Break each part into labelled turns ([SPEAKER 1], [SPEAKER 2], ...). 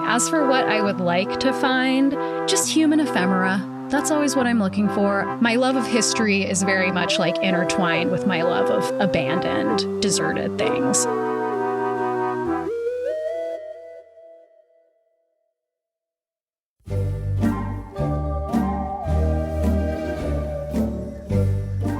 [SPEAKER 1] As for what I would like to find, just human ephemera. That's always what I'm looking for. My love of history is very much like intertwined with my love of abandoned, deserted things.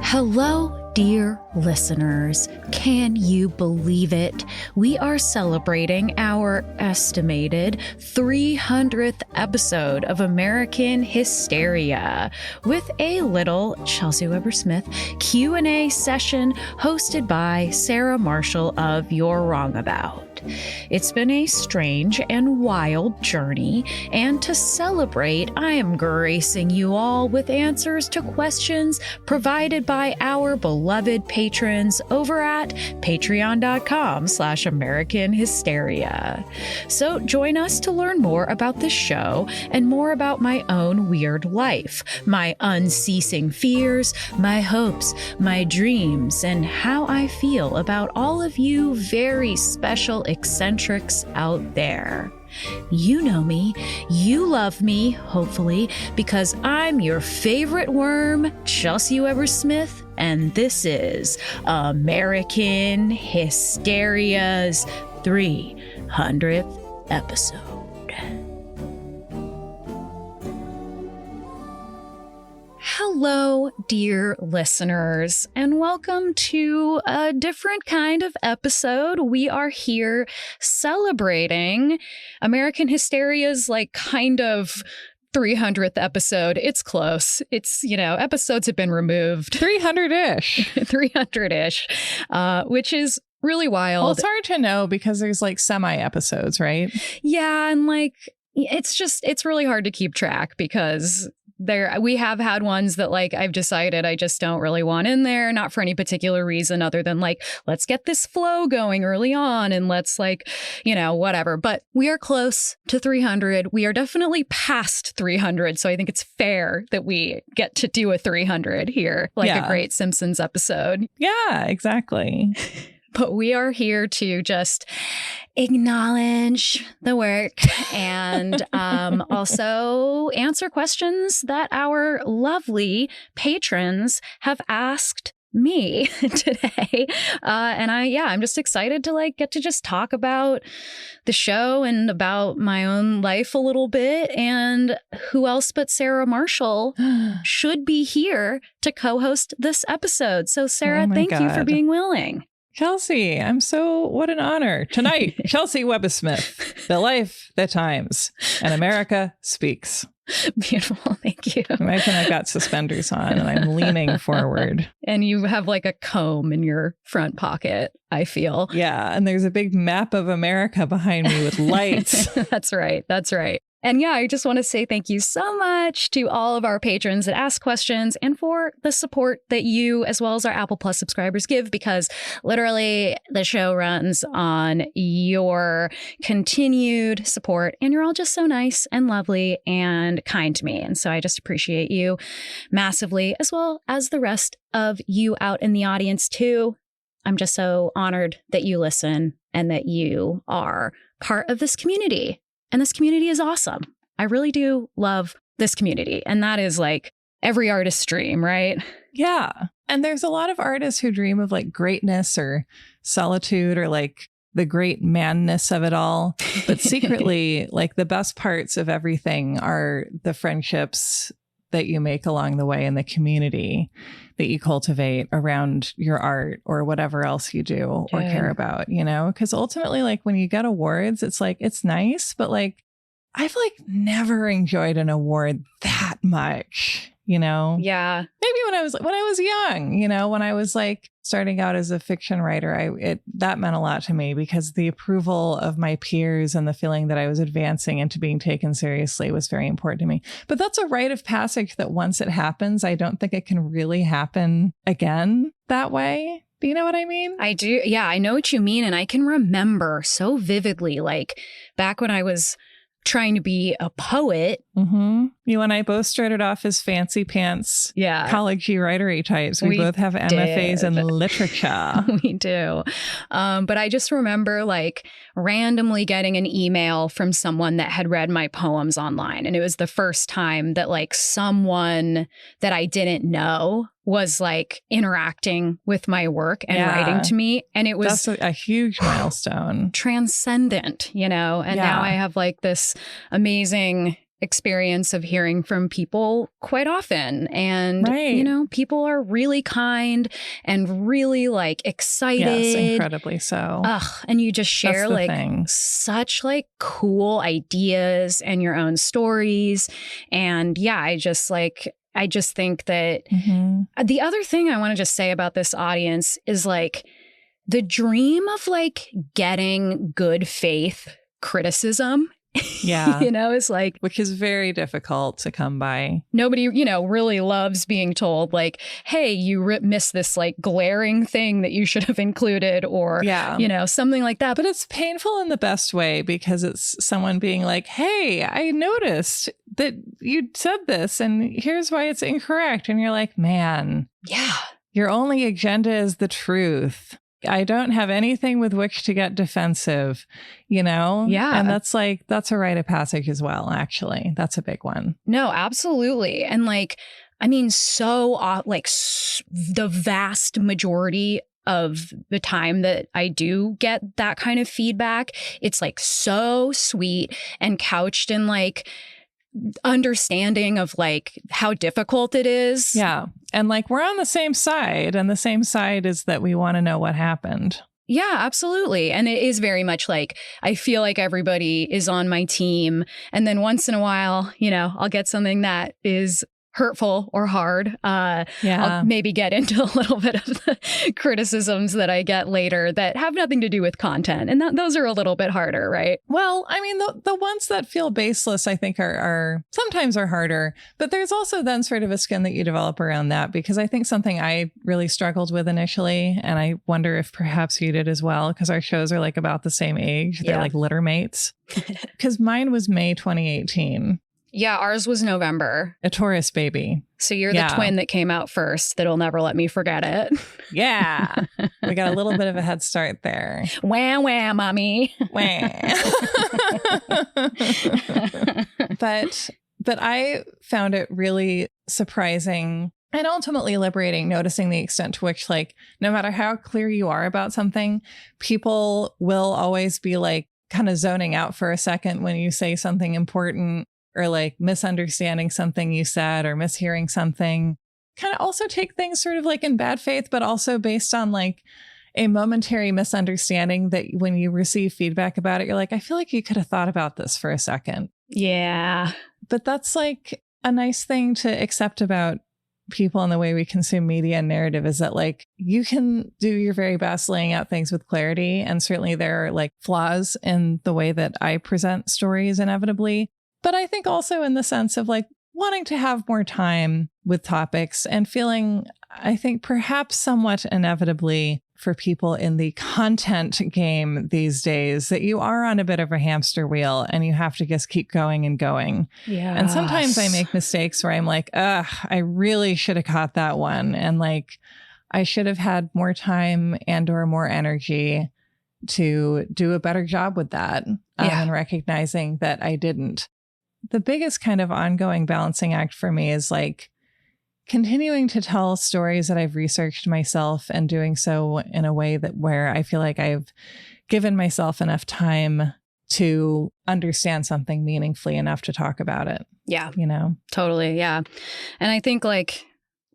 [SPEAKER 1] Hello, dear listeners. Can you believe it? We are celebrating our estimated 300th episode of American Hysteria with a little Chelsey Weber-Smith Q&A session hosted by Sarah Marshall of You're Wrong About. It's been a strange and wild journey, and to celebrate, I am gracing you all with answers to questions provided by our beloved patrons over at patreon.com/American Hysteria. So join us to learn more about the show and more about my own weird life, my unceasing fears, my hopes, my dreams, and how I feel about all of you very special eccentrics out there. You know me, you love me, hopefully, because I'm your favorite worm, Chelsey Weber-Smith, and this is American Hysteria's 300th episode. Hello, dear listeners, and welcome to a different kind of episode. We are here celebrating American Hysteria's kind of 300th episode. It's close. It's, episodes have been removed.
[SPEAKER 2] 300-ish.
[SPEAKER 1] 300-ish, which is really wild.
[SPEAKER 2] Well, it's hard to know because there's semi-episodes, right?
[SPEAKER 1] Yeah, and it's really hard to keep track because we have had ones that I've decided I just don't really want in there, not for any particular reason other than let's get this flow going early on and let's whatever. But we are close to 300. We are definitely past 300. So I think it's fair that we get to do a 300 here, a great Simpsons episode.
[SPEAKER 2] Yeah, exactly.
[SPEAKER 1] But we are here to just acknowledge the work and also answer questions that our lovely patrons have asked me today. I'm just excited to get to just talk about the show and about my own life a little bit. And who else but Sarah Marshall should be here to co-host this episode. So Sarah, thank you for being willing.
[SPEAKER 2] Chelsey, what an honor. Tonight, Chelsey Weber-Smith, The Life, The Times, and America Speaks.
[SPEAKER 1] Beautiful. Thank you.
[SPEAKER 2] Imagine I've got suspenders on and I'm leaning forward.
[SPEAKER 1] And you have a comb in your front pocket, I feel.
[SPEAKER 2] Yeah. And there's a big map of America behind me with lights.
[SPEAKER 1] That's right. That's right. And I just want to say thank you so much to all of our patrons that ask questions and for the support that you, as well as our Apple Plus subscribers, give, because literally the show runs on your continued support. And you're all just so nice and lovely and kind to me. And so I just appreciate you massively, as well as the rest of you out in the audience, too. I'm just so honored that you listen and that you are part of this community. And this community is awesome. I really do love this community. And that is every artist's dream, right?
[SPEAKER 2] Yeah. And there's a lot of artists who dream of greatness or solitude or the great manness of it all. But secretly, the best parts of everything are the friendships that you make along the way in the community that you cultivate around your art or whatever else you do or care about, because ultimately, when you get awards, it's it's nice, but I've never enjoyed an award that much,
[SPEAKER 1] Yeah.
[SPEAKER 2] Maybe when I was young, when I was starting out as a fiction writer, that meant a lot to me because the approval of my peers and the feeling that I was advancing into being taken seriously was very important to me. But that's a rite of passage that once it happens, I don't think it can really happen again that way. Do you know what I mean?
[SPEAKER 1] I do. Yeah, I know what you mean. And I can remember so vividly, back when I was trying to be a poet.
[SPEAKER 2] Mm-hmm. You and I both started off as fancy pants, college-y writery types. We both have MFAs in literature.
[SPEAKER 1] We do. But I just remember like randomly getting an email from someone that had read my poems online. And it was the first time that like someone that I didn't know was like interacting with my work and writing to me. And it was
[SPEAKER 2] a huge milestone.
[SPEAKER 1] Transcendent, you know? And now I have like this amazing experience of hearing from people quite often. And, you know, people are really kind and really like excited.
[SPEAKER 2] Yes, incredibly so.
[SPEAKER 1] And you just share like such like cool ideas and your own stories. And I just think that the other thing I want to just say about this audience is like the dream of like getting good faith criticism. You know, is like,
[SPEAKER 2] which is very difficult to come by.
[SPEAKER 1] Nobody, you know, really loves being told like, hey, you missed this like glaring thing that you should have included, or, you know, something like that.
[SPEAKER 2] But it's painful in the best way, because it's someone being like, hey, I noticed that you said this and here's why it's incorrect. And you're like, man, your only agenda is the truth. I don't have anything with which to get defensive, you know? And that's a rite of passage as well, actually. That's a big one.
[SPEAKER 1] No, absolutely. And like, I mean, the vast majority of the time that I do get that kind of feedback, it's like so sweet and couched in like understanding of like how difficult it is.
[SPEAKER 2] And like we're on the same side, and the same side is that we want to know what happened.
[SPEAKER 1] Yeah, absolutely. And it is very much like I feel like everybody is on my team. And then once in a while, you know, I'll get something that is hurtful or hard. I'll maybe get into a little bit of the criticisms that I get later that have nothing to do with content. And those are a little bit harder, right?
[SPEAKER 2] Well, I mean, the ones that feel baseless, I think are sometimes are harder, but there's also then sort of a skin that you develop around that, because I think something I really struggled with initially, and I wonder if perhaps you did as well, because our shows are like about the same age. They're like litter mates. Because mine was May 2018.
[SPEAKER 1] Yeah, ours was November.
[SPEAKER 2] A Taurus baby.
[SPEAKER 1] So you're the twin that came out first. That'll never let me forget it.
[SPEAKER 2] We got a little bit of a head start there.
[SPEAKER 1] Wah, wah, mommy.
[SPEAKER 2] Wah. But I found it really surprising and ultimately liberating, noticing the extent to which, like, no matter how clear you are about something, people will always be like kind of zoning out for a second when you say something important, or like misunderstanding something you said or mishearing something. Kind of also take things sort of like in bad faith, but also based on like a momentary misunderstanding that when you receive feedback about it, you're like, I feel like you could have thought about this for a second.
[SPEAKER 1] Yeah.
[SPEAKER 2] But that's like a nice thing to accept about people and the way we consume media and narrative, is that like you can do your very best laying out things with clarity. And certainly there are like flaws in the way that I present stories inevitably. But I think also in the sense of like wanting to have more time with topics and feeling, I think perhaps somewhat inevitably for people in the content game these days, that you are on a bit of a hamster wheel and you have to just keep going and going.
[SPEAKER 1] Yeah.
[SPEAKER 2] And sometimes I make mistakes where I'm like, I really should have caught that one. And like, I should have had more time and or more energy to do a better job with that. And recognizing that I didn't. The biggest kind of ongoing balancing act for me is like continuing to tell stories that I've researched myself, and doing so in a way that where I feel like I've given myself enough time to understand something meaningfully enough to talk about it.
[SPEAKER 1] Yeah.
[SPEAKER 2] You know?
[SPEAKER 1] Totally. Yeah. And I think like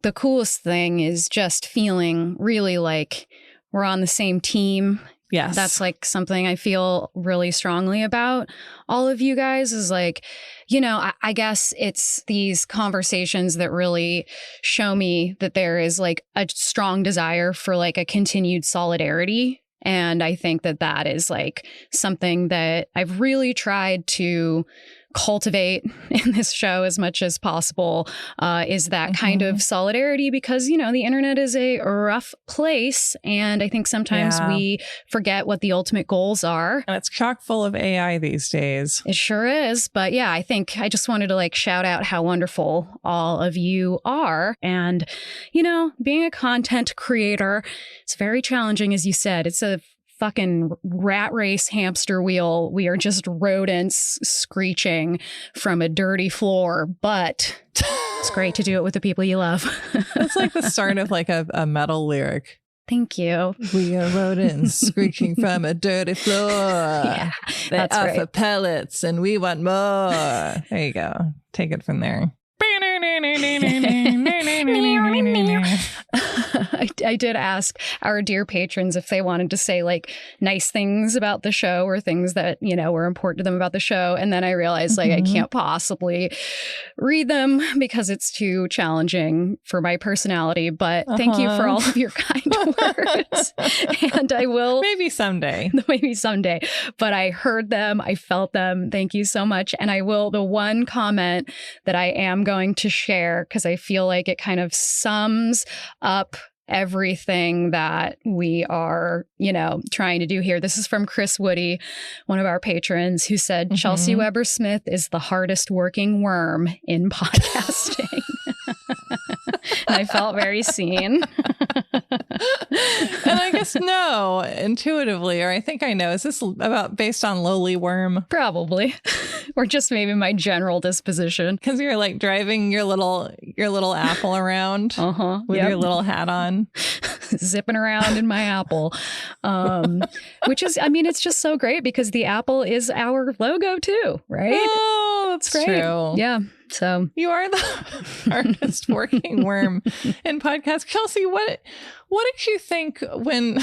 [SPEAKER 1] the coolest thing is just feeling really like we're on the same team.
[SPEAKER 2] Yes.
[SPEAKER 1] That's like something I feel really strongly about all of you guys, is like, you know, I guess it's these conversations that really show me that there is like a strong desire for like a continued solidarity. And I think that that is like something that I've really tried to cultivate in this show as much as possible is that kind of solidarity, because, you know, the internet is a rough place. And I think sometimes we forget what the ultimate goals are.
[SPEAKER 2] And it's chock full of AI these days.
[SPEAKER 1] It sure is. But yeah, I think I just wanted to like shout out how wonderful all of you are. And, you know, being a content creator, it's very challenging, as you said. It's a fucking rat race hamster wheel. We are just rodents screeching from a dirty floor, but it's great to do it with the people you love.
[SPEAKER 2] It's like the start of like a metal lyric.
[SPEAKER 1] Thank you.
[SPEAKER 2] We are rodents screeching from a dirty floor.
[SPEAKER 1] Yeah,
[SPEAKER 2] they
[SPEAKER 1] that's
[SPEAKER 2] offer
[SPEAKER 1] right.
[SPEAKER 2] pellets and we want more. There you go. Take it from there.
[SPEAKER 1] I did ask our dear patrons if they wanted to say like nice things about the show or things that, you know, were important to them about the show. And then I realized like I can't possibly read them because it's too challenging for my personality. But thank you for all of your kind words. And I will.
[SPEAKER 2] Maybe someday.
[SPEAKER 1] Maybe someday. But I heard them. I felt them. Thank you so much. And I will. The one comment that I am going to share, because I feel like it kind of sums up everything that we are, you know, trying to do here. This is from Chris Woody, one of our patrons, who said, Chelsey Weber-Smith is the hardest working worm in podcasting. And I felt very seen.
[SPEAKER 2] And I guess no, intuitively, or I think I know. Is this about based on lowly worm?
[SPEAKER 1] Probably. Or just maybe my general disposition.
[SPEAKER 2] Because you're like driving your little apple around with your little hat on.
[SPEAKER 1] Zipping around in my apple. Which is, I mean, it's just so great because the apple is our logo too, right?
[SPEAKER 2] Oh, that's
[SPEAKER 1] great.
[SPEAKER 2] True.
[SPEAKER 1] Yeah. So
[SPEAKER 2] you are the hardest working worm in podcast. Chelsey, what did you think when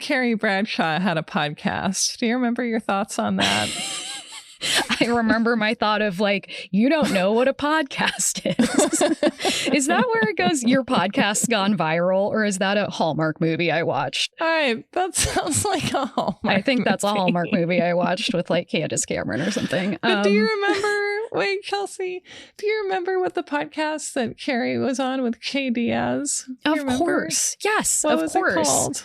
[SPEAKER 2] Carrie Bradshaw had a podcast? Do you remember your thoughts on that?
[SPEAKER 1] I remember my thought of like, you don't know what a podcast is. Is that where it goes? Your podcast's gone viral, or is that a Hallmark movie I watched?
[SPEAKER 2] That sounds like a Hallmark
[SPEAKER 1] I think that's a
[SPEAKER 2] movie.
[SPEAKER 1] Hallmark movie I watched with like Candace Cameron or something.
[SPEAKER 2] But do you remember? Wait, Chelsey, do you remember what the podcast that Carrie was on with Kay Diaz?
[SPEAKER 1] Of course. Yes,
[SPEAKER 2] what
[SPEAKER 1] of
[SPEAKER 2] was
[SPEAKER 1] course.
[SPEAKER 2] It called?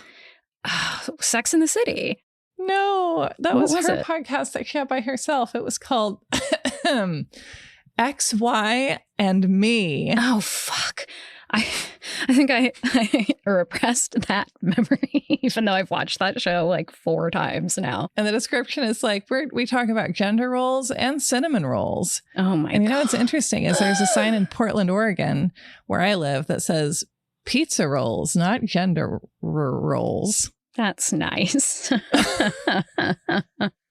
[SPEAKER 1] Sex in the City.
[SPEAKER 2] No, that
[SPEAKER 1] What
[SPEAKER 2] was
[SPEAKER 1] was
[SPEAKER 2] her
[SPEAKER 1] it?
[SPEAKER 2] podcast that she had by herself. It was called X, Y, and Me.
[SPEAKER 1] Oh, fuck. I think I repressed that memory, even though I've watched that show like 4 times now.
[SPEAKER 2] And the description is like, we talk about gender roles and cinnamon rolls.
[SPEAKER 1] Oh, my God.
[SPEAKER 2] And you know what's interesting is there's a sign in Portland, Oregon, where I live, that says pizza rolls, not gender rolls.
[SPEAKER 1] That's nice.
[SPEAKER 2] I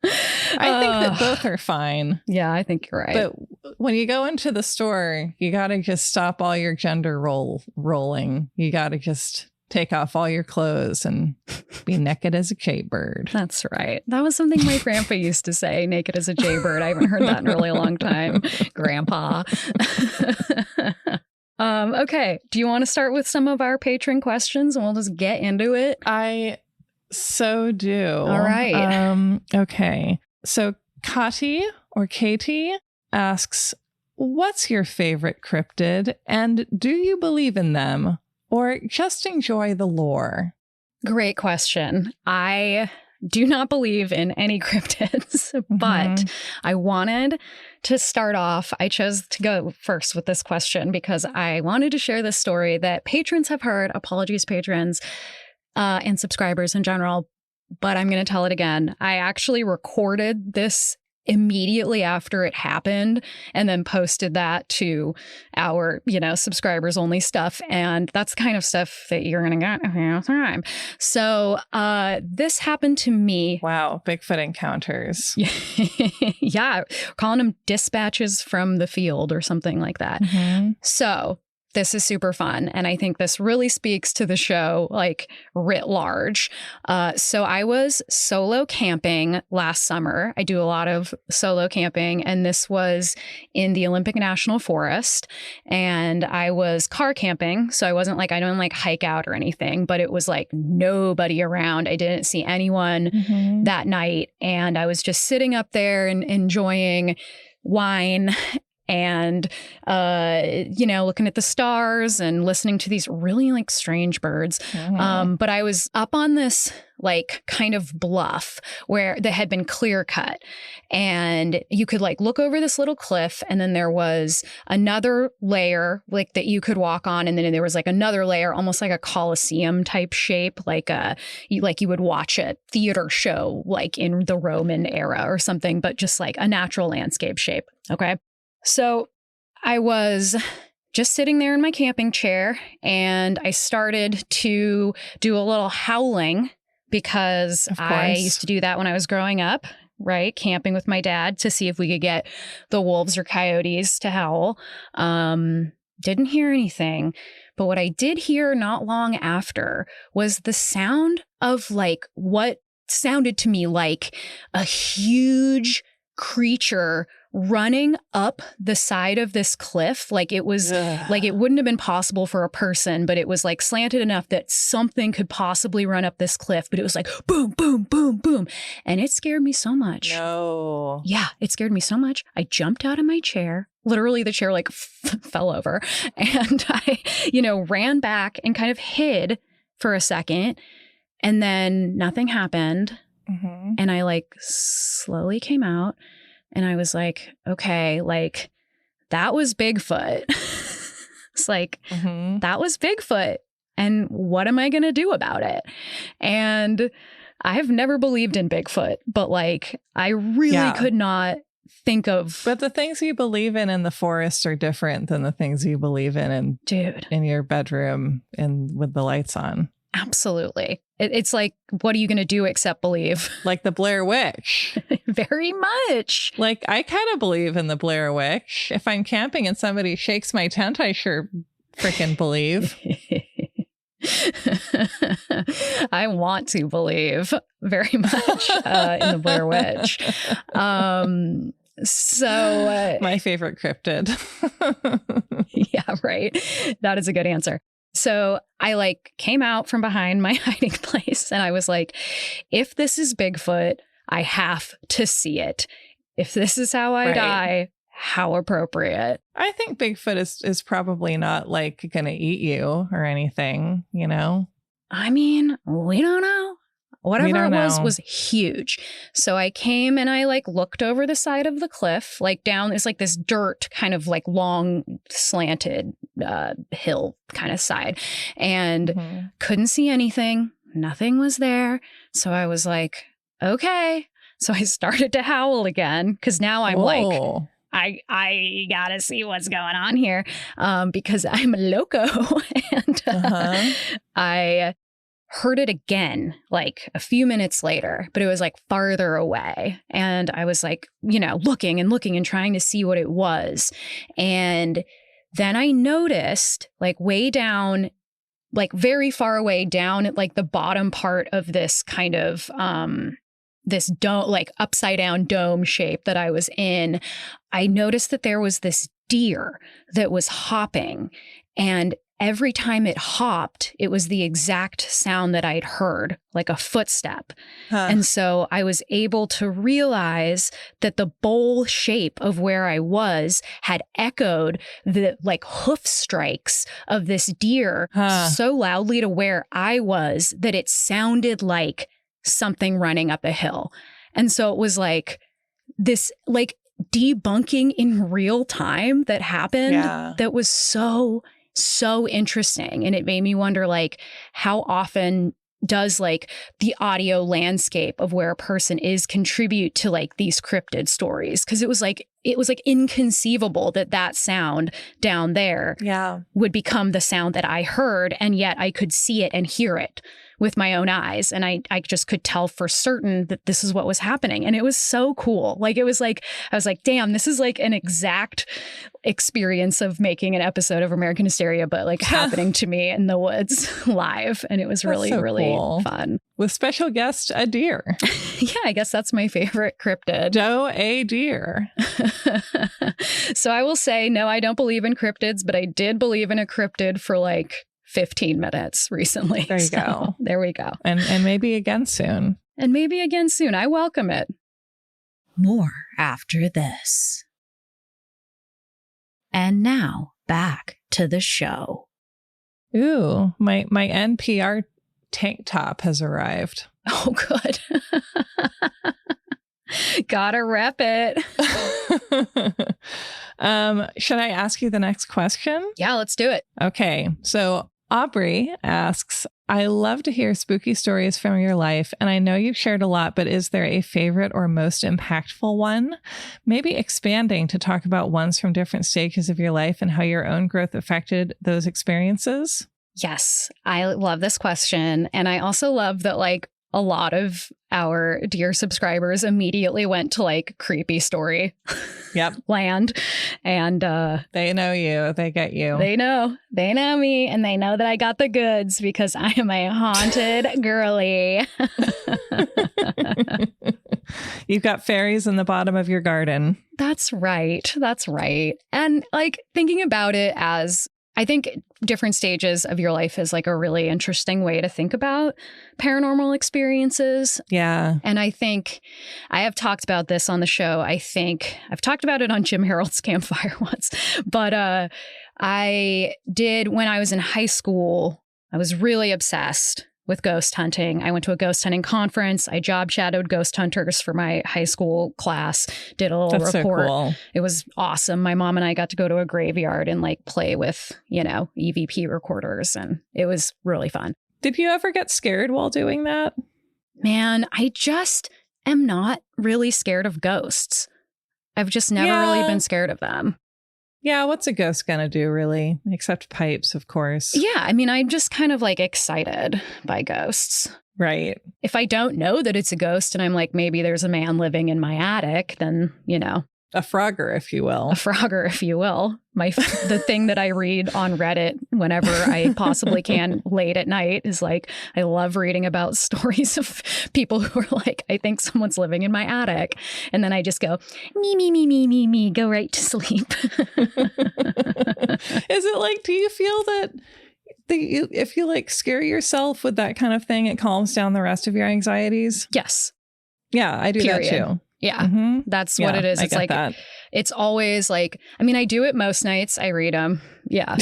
[SPEAKER 2] think that both are fine.
[SPEAKER 1] Yeah, I think you're right.
[SPEAKER 2] But when you go into the store, you got to just stop all your gender rolling. You got to just take off all your clothes and be naked as a jaybird.
[SPEAKER 1] That's right. That was something my grandpa used to say, naked as a jaybird. I haven't heard that in a really long time. Grandpa. Okay. Do you want to start with some of our patron questions and we'll just get into it?
[SPEAKER 2] I so do.
[SPEAKER 1] All right.
[SPEAKER 2] Okay. So Kati or Katie asks, what's your favorite cryptid and do you believe in them or just enjoy the lore?
[SPEAKER 1] Great question. I do not believe in any cryptids, but I wanted to start off. I chose to go first with this question because I wanted to share this story that patrons have heard. Apologies, patrons and subscribers in general, but I'm going to tell it again. I actually recorded this immediately after it happened and then posted that to our, subscribers only stuff. And that's the kind of stuff that you're going to get if you have time. So this happened to me.
[SPEAKER 2] Wow. Bigfoot encounters.
[SPEAKER 1] Yeah. Calling them dispatches from the field or something like that. So this is super fun. And I think this really speaks to the show, like writ large. So I was solo camping last summer. I do a lot of solo camping, and this was in the Olympic National Forest. And I was car camping. So I wasn't like, I don't like hike out or anything, but it was like nobody around. I didn't see anyone that night. And I was just sitting up there and enjoying wine and, looking at the stars and listening to these really like strange birds. But I was up on this like kind of bluff where that had been clear cut, and you could like look over this little cliff, and then there was another layer like that you could walk on, and then there was like another layer, almost like a Colosseum type shape, like you would watch a theater show like in the Roman era or something, but just like a natural landscape shape. Okay. So I was just sitting there in my camping chair, and I started to do a little howling because I used to do that when I was growing up, right? Camping with my dad to see if we could get the wolves or coyotes to howl. Didn't hear anything. But what I did hear not long after was the sound of like what sounded to me like a huge creature running up the side of this cliff. Like it was like it wouldn't have been possible for a person, but it was like slanted enough that something could possibly run up this cliff. But it was like boom, boom, boom, boom. And it scared me so much.
[SPEAKER 2] No.
[SPEAKER 1] Yeah, it scared me so much. I jumped out of my chair. Literally, the chair like fell over. And I, ran back and kind of hid for a second. And then nothing happened. Mm-hmm. And I like slowly came out. And I was like, okay, like that was Bigfoot. It's like, that was Bigfoot. And what am I going to do about it? And I've never believed in Bigfoot, but like, I really could not think of.
[SPEAKER 2] But the things you believe in the forest are different than the things you believe in in your bedroom and with the lights on.
[SPEAKER 1] Absolutely. It's like, what are you going to do except believe?
[SPEAKER 2] Like the Blair Witch.
[SPEAKER 1] Very much.
[SPEAKER 2] Like, I kind of believe in the Blair Witch. If I'm camping and somebody shakes my tent, I sure freaking believe.
[SPEAKER 1] I want to believe very much in the Blair Witch. So
[SPEAKER 2] my favorite cryptid.
[SPEAKER 1] Yeah, right. That is a good answer. So I like came out from behind my hiding place, and I was like, if this is Bigfoot, I have to see it. If this is how I die, how appropriate.
[SPEAKER 2] I think Bigfoot is probably not like going to eat you or anything,
[SPEAKER 1] I mean, we don't know. Whatever it was huge. So I came and I like looked over the side of the cliff, like down. It's like this dirt kind of like long slanted hill kind of side, and couldn't see anything. Nothing was there. So I was like, okay. So I started to howl again because now I'm like, I gotta see what's going on here because I'm a loco. And I heard it again, like a few minutes later, but it was like farther away. And I was like, looking and trying to see what it was. And then I noticed like way down, like very far away down at like the bottom part of this kind of, this dome, like upside down dome shape that I was in, I noticed that there was this deer that was hopping, and every time it hopped, it was the exact sound that I'd heard, like a footstep. And so I was able to realize that the bowl shape of where I was had echoed the like hoof strikes of this deer so loudly to where I was that it sounded like something running up a hill. And so it was like this like debunking in real time that happened that was so interesting. And it made me wonder, like, how often does like the audio landscape of where a person is contribute to like these cryptid stories? Because it was like inconceivable that sound down there would become the sound that I heard, and yet I could see it and hear it with my own eyes. And I just could tell for certain that this is what was happening. And it was so cool. Like, it was like, I was like, damn, this is like an exact experience of making an episode of American Hysteria, but like happening to me in the woods live. And it was really cool. Fun.
[SPEAKER 2] With special guest, a deer.
[SPEAKER 1] Yeah, I guess that's my favorite cryptid.
[SPEAKER 2] A deer.
[SPEAKER 1] So I will say, no, I don't believe in cryptids, but I did believe in a cryptid for like 15 minutes recently.
[SPEAKER 2] There you go.
[SPEAKER 1] There we go.
[SPEAKER 2] And maybe again soon.
[SPEAKER 1] And maybe again soon. I welcome it.
[SPEAKER 3] More after this.
[SPEAKER 1] And now back to the show.
[SPEAKER 2] Ooh, my NPR tank top has arrived.
[SPEAKER 1] Oh, good. Gotta rep it.
[SPEAKER 2] Should I ask you the next question?
[SPEAKER 1] Yeah, let's do it.
[SPEAKER 2] Okay. So Aubrey asks, I love to hear spooky stories from your life, and I know you've shared a lot, but is there a favorite or most impactful one? Maybe expanding to talk about ones from different stages of your life and how your own growth affected those experiences?
[SPEAKER 1] Yes, I love this question. And I also love that, like, a lot of our dear subscribers immediately went to like creepy story land. And
[SPEAKER 2] they know you. They get you.
[SPEAKER 1] They know me, and they know that I got the goods because I am a haunted girly.
[SPEAKER 2] You've got fairies in the bottom of your garden.
[SPEAKER 1] That's right. And like thinking about it as, I think different stages of your life is like a really interesting way to think about paranormal experiences.
[SPEAKER 2] Yeah.
[SPEAKER 1] And I think I have talked about this on the show. I think I've talked about it on Jim Harold's Campfire once, but I did when I was in high school. I was really obsessed with ghost hunting. I went to a ghost hunting conference. I job shadowed ghost hunters for my high school class, did a little report.
[SPEAKER 2] So cool.
[SPEAKER 1] It was awesome. My mom and I got to go to a graveyard and like play with, EVP recorders, and it was really fun.
[SPEAKER 2] Did you ever get scared while doing that?
[SPEAKER 1] Man, I just am not really scared of ghosts. I've just never really been scared of them.
[SPEAKER 2] Yeah, what's a ghost gonna do, really? Except pipes, of course.
[SPEAKER 1] Yeah, I mean, I'm just kind of like excited by ghosts.
[SPEAKER 2] Right.
[SPEAKER 1] If I don't know that it's a ghost and I'm like, maybe there's a man living in my attic, then,
[SPEAKER 2] A Frogger, if you will.
[SPEAKER 1] A Frogger, if you will. The thing that I read on Reddit whenever I possibly can late at night is like, I love reading about stories of people who are like, I think someone's living in my attic. And then I just go, me, go right to sleep.
[SPEAKER 2] Is it like, do you feel that if you like scare yourself with that kind of thing, it calms down the rest of your anxieties?
[SPEAKER 1] Yes.
[SPEAKER 2] Yeah, I do that too.
[SPEAKER 1] Yeah, that's what it is. It's like, it's always like, I mean, I do it most nights. I read them. Yeah.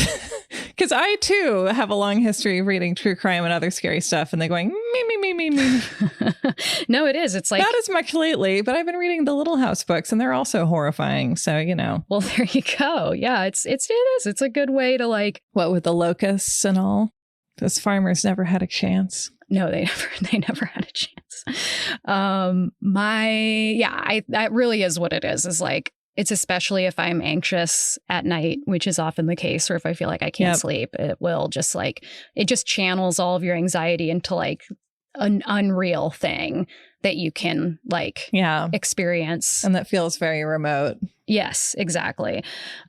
[SPEAKER 2] Because I too have a long history of reading true crime and other scary stuff and they're going, me.
[SPEAKER 1] No, it is. It's like.
[SPEAKER 2] Not as much lately, but I've been reading the Little House books and they're also horrifying. So,
[SPEAKER 1] Well, there you go. Yeah, it is. It's a good way to like.
[SPEAKER 2] What with the locusts and all? Those farmers never had a chance.
[SPEAKER 1] No, they never had a chance. That really is what it is like, it's especially if I'm anxious at night, which is often the case, or if I feel like I can't sleep, it will just like, it just channels all of your anxiety into like an unreal thing that you can like experience.
[SPEAKER 2] And that feels very remote.
[SPEAKER 1] Yes, exactly.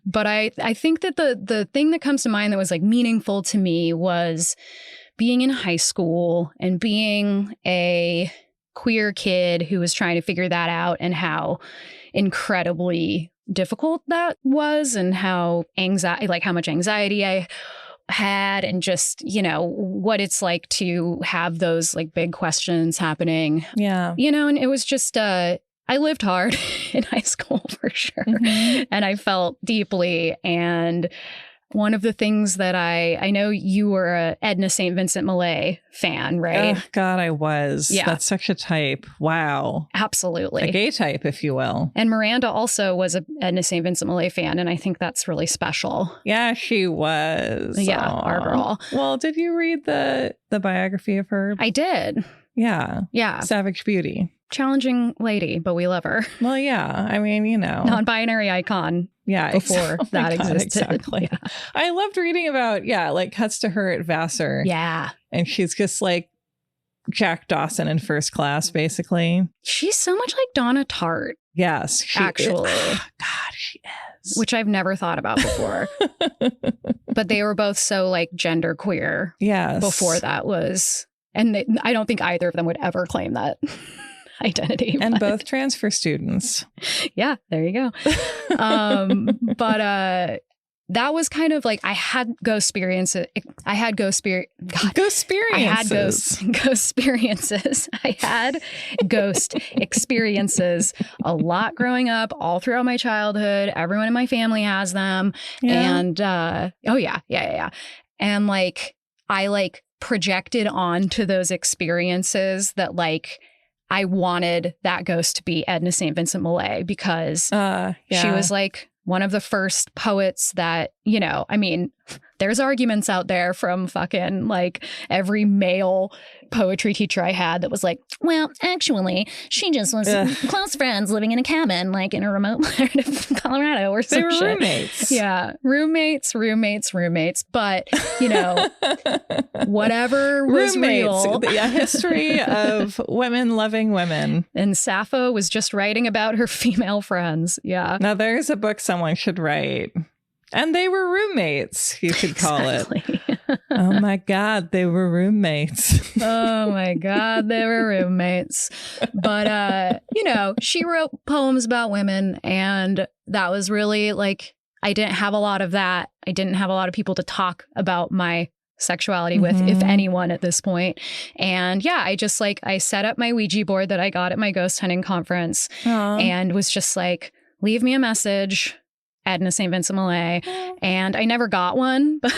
[SPEAKER 1] But I think that the thing that comes to mind that was like meaningful to me was being in high school and being a queer kid who was trying to figure that out, and how incredibly difficult that was, and how much anxiety I had, and just, what it's like to have those like big questions happening.
[SPEAKER 2] Yeah.
[SPEAKER 1] And it was just, I lived hard in high school for sure. Mm-hmm. And I felt deeply. And one of the things that I know you were a Edna St. Vincent Millay fan, right?
[SPEAKER 2] Oh, God, I was.
[SPEAKER 1] Yeah.
[SPEAKER 2] That's such a type. Wow.
[SPEAKER 1] Absolutely.
[SPEAKER 2] A gay type, if you will.
[SPEAKER 1] And Miranda also was a Edna St. Vincent Millay fan, and I think that's really special.
[SPEAKER 2] Yeah, she was.
[SPEAKER 1] Yeah, our girl.
[SPEAKER 2] Well, did you read the biography of her?
[SPEAKER 1] I did.
[SPEAKER 2] Yeah.
[SPEAKER 1] Yeah.
[SPEAKER 2] Savage Beauty.
[SPEAKER 1] Challenging lady, but we love her.
[SPEAKER 2] Well, yeah. I mean,
[SPEAKER 1] non-binary icon.
[SPEAKER 2] Yeah.
[SPEAKER 1] Before that existed.
[SPEAKER 2] Exactly. Yeah. I loved reading about, like cuts to her at Vassar.
[SPEAKER 1] Yeah.
[SPEAKER 2] And she's just like Jack Dawson in First Class, basically.
[SPEAKER 1] She's so much like Donna Tartt.
[SPEAKER 2] Yes.
[SPEAKER 1] Actually.
[SPEAKER 2] God, she is.
[SPEAKER 1] Which I've never thought about before. But they were both so like gender queer.
[SPEAKER 2] Yes.
[SPEAKER 1] Before that was. And I don't think either of them would ever claim that identity.
[SPEAKER 2] And both transfer students.
[SPEAKER 1] Yeah, there you go. But that was kind of like I had ghost experiences. I had ghost experiences. I had ghost experiences. I had ghost experiences a lot growing up, all throughout my childhood. Everyone in my family has them.
[SPEAKER 2] Yeah.
[SPEAKER 1] And yeah. And like I like projected onto those experiences that like I wanted that ghost to be Edna St. Vincent Millay because she was like one of the first poets that, you know, I mean, there's arguments out there from fucking like every male poetry teacher I had that was like, well, actually, she just was close friends living in a cabin, like in a remote part of Colorado or some
[SPEAKER 2] They were
[SPEAKER 1] shit.
[SPEAKER 2] roommates.
[SPEAKER 1] Yeah. Roommates. But, you know, whatever was real.
[SPEAKER 2] A history of women loving women.
[SPEAKER 1] And Sappho was just writing about her female friends. Yeah.
[SPEAKER 2] Now there's a book someone should write. And they were roommates, you could call it. Oh my God, they were roommates.
[SPEAKER 1] Oh my God, they were roommates. But, you know, she wrote poems about women. And that was really like, I didn't have a lot of that. I didn't have a lot of people to talk about my sexuality with, if anyone at this point. And yeah, I just like, I set up my Ouija board that I got at my ghost hunting conference and was just like, leave me a message. Edna St. Vincent Millay. And I never got one, but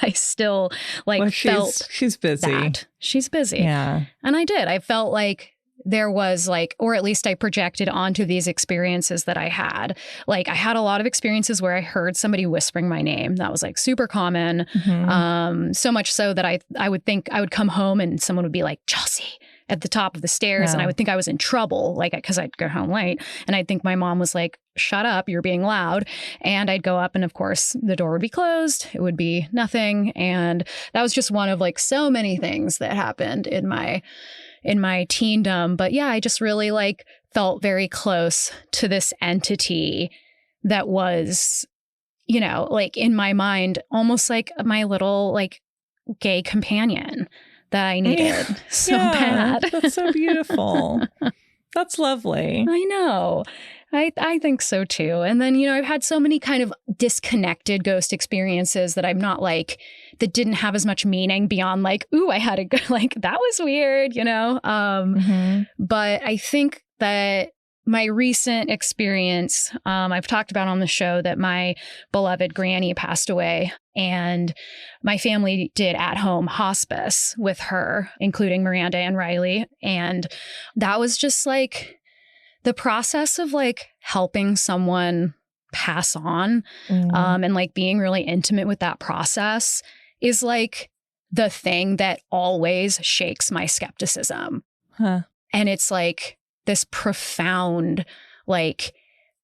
[SPEAKER 1] I still like felt
[SPEAKER 2] she's busy.
[SPEAKER 1] That. She's busy.
[SPEAKER 2] Yeah.
[SPEAKER 1] And I did. I felt like there was like, or at least I projected onto these experiences that I had. Like I had a lot of experiences where I heard somebody whispering my name. That was like super common. So much so that I would think I would come home and someone would be like, Chelsey, at the top of the stairs. And I would think I was in trouble, like, because I'd go home late. And I'd think my mom was like, shut up, you're being loud. And I'd go up and of course the door would be closed. It would be nothing. And that was just one of like so many things that happened in my teendom. But yeah, I just really like felt very close to this entity that was, you know, like in my mind, almost like my little like gay companion that I needed so bad.
[SPEAKER 2] That's so beautiful. That's lovely.
[SPEAKER 1] I know. I think so too. And then, you know, I've had so many kind of disconnected ghost experiences that I'm not like, that didn't have as much meaning beyond like, ooh, I had a good, like, that was weird, you know? But I think that my recent experience, I've talked about on the show that my beloved granny passed away and my family did at-home hospice with her, including Miranda and Riley. And that was just like the process of like helping someone pass on and like being really intimate with that process is like the thing that always shakes my skepticism. And it's like this profound, like,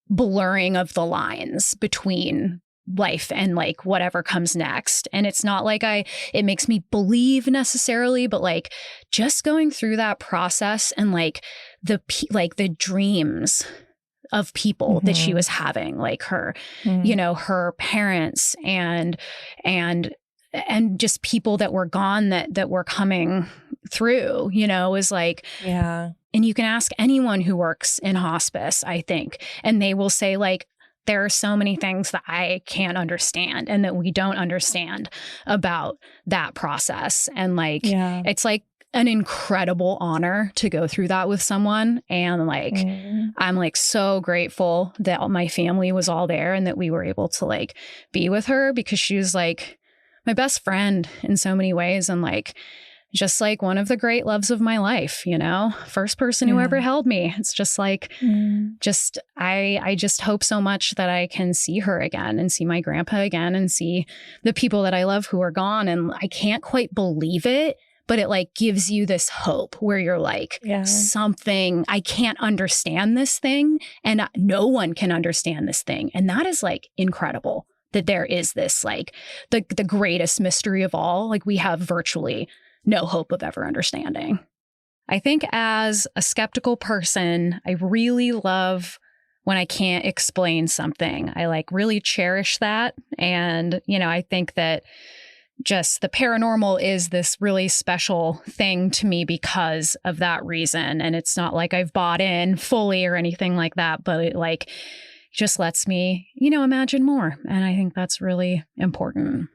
[SPEAKER 1] blurring of the lines between life and like whatever comes next. And it's not like it makes me believe necessarily, but like just going through that process and like the dreams of people that she was having, like her, you know, her parents and just people that were gone that were coming through, you know, is like, and you can ask anyone who works in hospice, I think, and they will say like, there are so many things that I can't understand and that we don't understand about that process. And like, it's like an incredible honor to go through that with someone. And like, I'm like so grateful that my family was all there and that we were able to like be with her because she was like my best friend in so many ways. And like, just like one of the great loves of my life, you know, first person who ever held me. It's just like, I just hope so much that I can see her again and see my grandpa again and see the people that I love who are gone. And I can't quite believe it, but it like gives you this hope where you're like, something, I can't understand this thing and no one can understand this thing. And that is like incredible that there is this like the greatest mystery of all. Like we have virtually no hope of ever understanding. I think as a skeptical person, I really love when I can't explain something. I like really cherish that. And, you know, I think that just the paranormal is this really special thing to me because of that reason. And it's not like I've bought in fully or anything like that, but it like, just lets me, imagine more. And I think that's really important.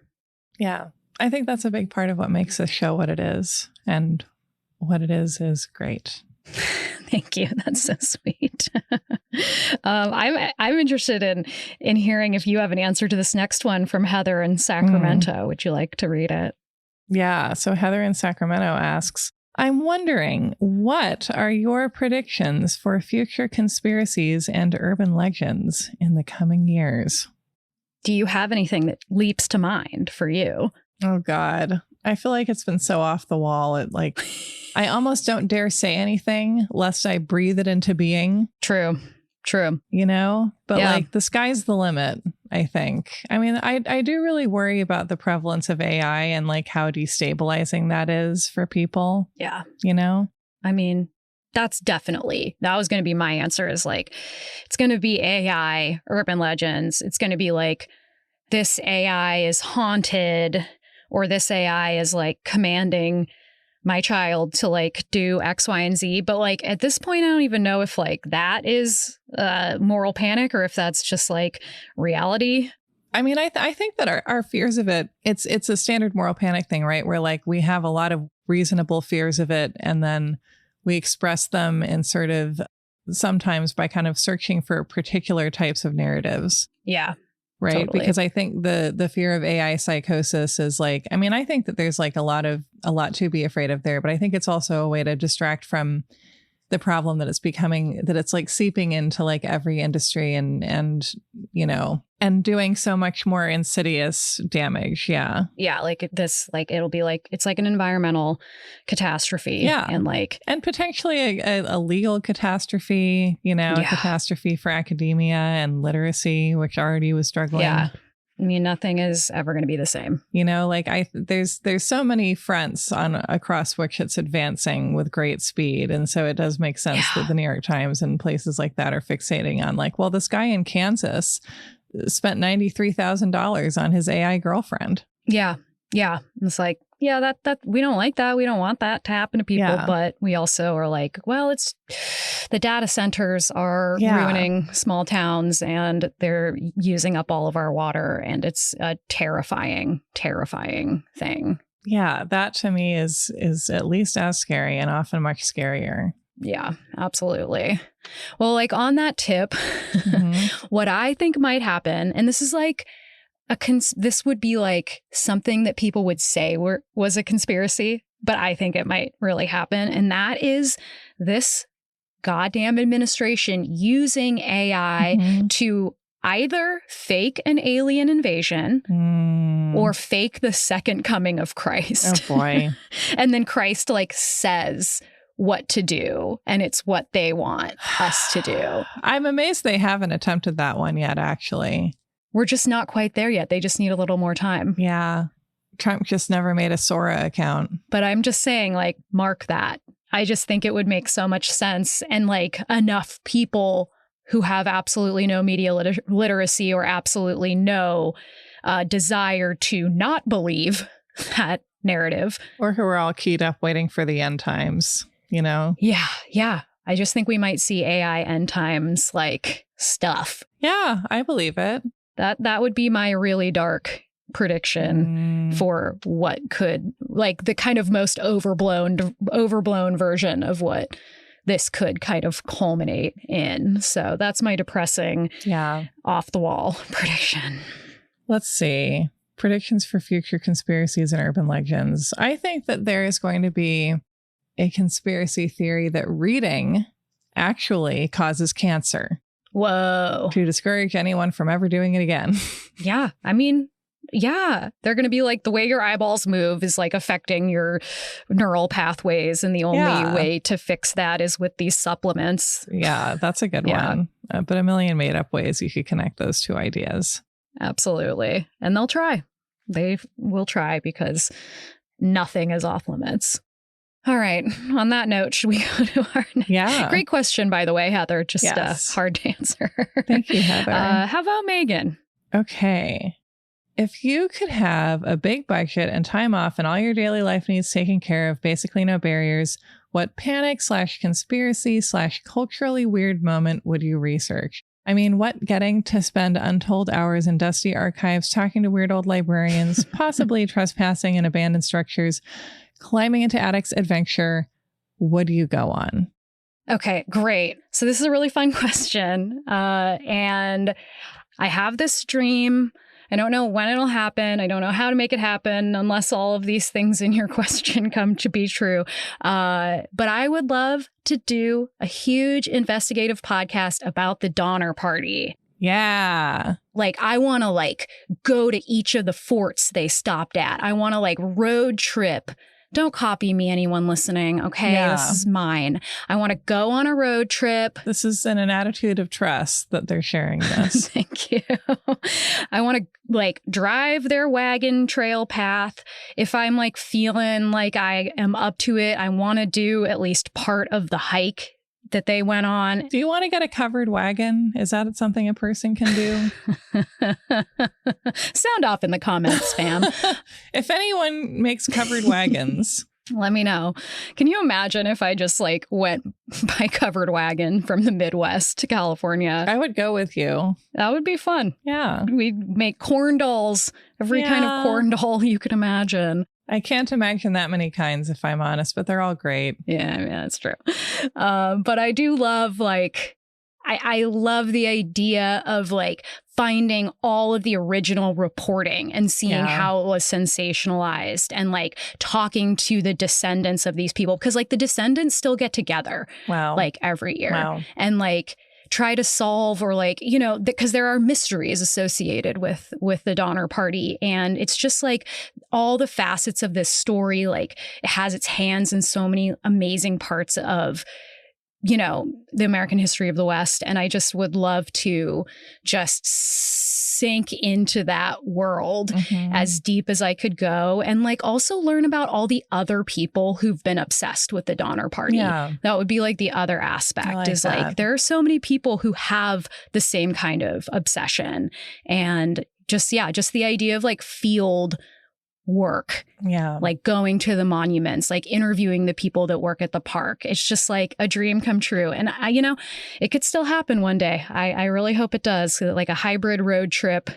[SPEAKER 2] Yeah. I think that's a big part of what makes this show what it is. And what it is great.
[SPEAKER 1] Thank you. That's so sweet. I'm interested in hearing if you have an answer to this next one from Heather in Sacramento. Would you like to read it?
[SPEAKER 2] Yeah. So Heather in Sacramento asks, I'm wondering, what are your predictions for future conspiracies and urban legends in the coming years?
[SPEAKER 1] Do you have anything that leaps to mind for you?
[SPEAKER 2] Oh, God. I feel like it's been so off the wall. I almost don't dare say anything lest I breathe it into being.
[SPEAKER 1] True. But
[SPEAKER 2] like the sky's the limit, I think. I mean, I do really worry about the prevalence of AI and like how destabilizing that is for people.
[SPEAKER 1] Yeah.
[SPEAKER 2] I
[SPEAKER 1] mean, that was going to be my answer, is like, it's going to be AI, urban legends. It's going to be like, this AI is haunted, or this AI is like commanding my child to like do X, Y, and Z. But like at this point, I don't even know if like that is moral panic or if that's just like reality.
[SPEAKER 2] I mean, I think that our fears of it, it's a standard moral panic thing, right? Where like we have a lot of reasonable fears of it, and then we express them in sort of sometimes by kind of searching for particular types of narratives.
[SPEAKER 1] Yeah.
[SPEAKER 2] Right.
[SPEAKER 1] Totally.
[SPEAKER 2] Because I think the fear of AI psychosis is like, I mean, I think that there's like a lot to be afraid of there, but I think it's also a way to distract from the problem that it's becoming, that it's like seeping into like every industry and doing so much more insidious damage. Yeah.
[SPEAKER 1] Yeah. Like this, like it'll be like, it's like an environmental catastrophe.
[SPEAKER 2] Yeah.
[SPEAKER 1] And
[SPEAKER 2] potentially a legal catastrophe, a catastrophe for academia and literacy, which already was struggling.
[SPEAKER 1] Yeah. I mean, nothing is ever going to be the same.
[SPEAKER 2] There's so many fronts across which it's advancing with great speed. And so it does make sense that the New York Times and places like that are fixating on like, well, this guy in Kansas spent $93,000 on his AI girlfriend.
[SPEAKER 1] Yeah. Yeah. It's like, yeah, that we don't like that. We don't want that to happen to people. Yeah. But we also are like, well, it's the data centers are ruining small towns and they're using up all of our water. And it's a terrifying, terrifying thing.
[SPEAKER 2] Yeah, that to me is at least as scary and often much scarier.
[SPEAKER 1] Yeah, absolutely. Well, like on that tip, what I think might happen, and this is like this would be like something that people would say was a conspiracy, but I think it might really happen. And that is this goddamn administration using AI to either fake an alien invasion or fake the second coming of Christ.
[SPEAKER 2] Oh, boy.
[SPEAKER 1] And then Christ like says what to do, and it's what they want us to do.
[SPEAKER 2] I'm amazed they haven't attempted that one yet, actually.
[SPEAKER 1] We're just not quite there yet. They just need a little more time.
[SPEAKER 2] Yeah. Trump just never made a Sora account.
[SPEAKER 1] But I'm just saying, like, mark that. I just think it would make so much sense. And like enough people who have absolutely no media literacy or absolutely no desire to not believe that narrative.
[SPEAKER 2] Or who are all keyed up waiting for the end times,
[SPEAKER 1] Yeah. Yeah. I just think we might see AI end times like stuff.
[SPEAKER 2] Yeah, I believe it.
[SPEAKER 1] That would be my really dark prediction for what could, like, the kind of most overblown version of what this could kind of culminate in. So that's my depressing, off the wall prediction.
[SPEAKER 2] Let's see. Predictions for future conspiracies and urban legends. I think that there is going to be a conspiracy theory that reading actually causes cancer.
[SPEAKER 1] Whoa.
[SPEAKER 2] To discourage anyone from ever doing it again.
[SPEAKER 1] Yeah. I mean, yeah. They're going to be like, the way your eyeballs move is like affecting your neural pathways. And the only way to fix that is with these supplements.
[SPEAKER 2] Yeah, that's a good one. But a million made up ways you could connect those two ideas.
[SPEAKER 1] Absolutely. And they'll try. They will try because nothing is off limits. All right. On that note, should we go to our next?
[SPEAKER 2] Yeah.
[SPEAKER 1] Great question, by the way, Heather. Just hard to answer.
[SPEAKER 2] Thank you, Heather.
[SPEAKER 1] How about Megan?
[SPEAKER 2] Okay. If you could have a big budget and time off and all your daily life needs taken care of, basically no barriers, what panic/conspiracy/culturally weird moment would you research? I mean, what getting to spend untold hours in dusty archives, talking to weird old librarians, possibly trespassing in abandoned structures, climbing into attics adventure would you go on?
[SPEAKER 1] Okay, great. So this is a really fun question. And I have this dream. I don't know when it'll happen. I don't know how to make it happen unless all of these things in your question come to be true. But I would love to do a huge investigative podcast about the Donner Party.
[SPEAKER 2] Yeah.
[SPEAKER 1] Like, I want to go to each of the forts they stopped at. I want to road trip. Don't copy me, anyone listening. Okay,
[SPEAKER 2] Yeah.
[SPEAKER 1] This is mine. I want to go on a road trip.
[SPEAKER 2] This is in an attitude of trust that they're sharing this.
[SPEAKER 1] Thank you. I want to drive their wagon trail path. If I'm feeling like I am up to it, I want to do at least part of the hike that they went on.
[SPEAKER 2] Do you want to get a covered wagon? Is that something a person can do?
[SPEAKER 1] Sound off in the comments, fam.
[SPEAKER 2] If anyone makes covered wagons,
[SPEAKER 1] let me know. Can you imagine if I just went by covered wagon from the Midwest to California?
[SPEAKER 2] I would go with you.
[SPEAKER 1] That would be fun.
[SPEAKER 2] Yeah.
[SPEAKER 1] We'd make corn dolls, every kind of corn doll you could imagine.
[SPEAKER 2] I can't imagine that many kinds, if I'm honest, but they're all great.
[SPEAKER 1] Yeah, that's true. But I do love, I love the idea of finding all of the original reporting and seeing how it was sensationalized and talking to the descendants of these people. Because the descendants still get together.
[SPEAKER 2] Wow.
[SPEAKER 1] Every year.
[SPEAKER 2] Wow.
[SPEAKER 1] And try to solve or because there are mysteries associated with the Donner Party. And it's just all the facets of this story, it has its hands in so many amazing parts of, the American history of the West. And I just would love to just sink into that world as deep as I could go. And also learn about all the other people who've been obsessed with the Donner Party. Yeah. That would be the other aspect is there are so many people who have the same kind of obsession. And just the idea of field work.
[SPEAKER 2] Yeah.
[SPEAKER 1] Going to the monuments, interviewing the people that work at the park. It's just a dream come true. And it could still happen one day. I really hope it does. A hybrid road trip,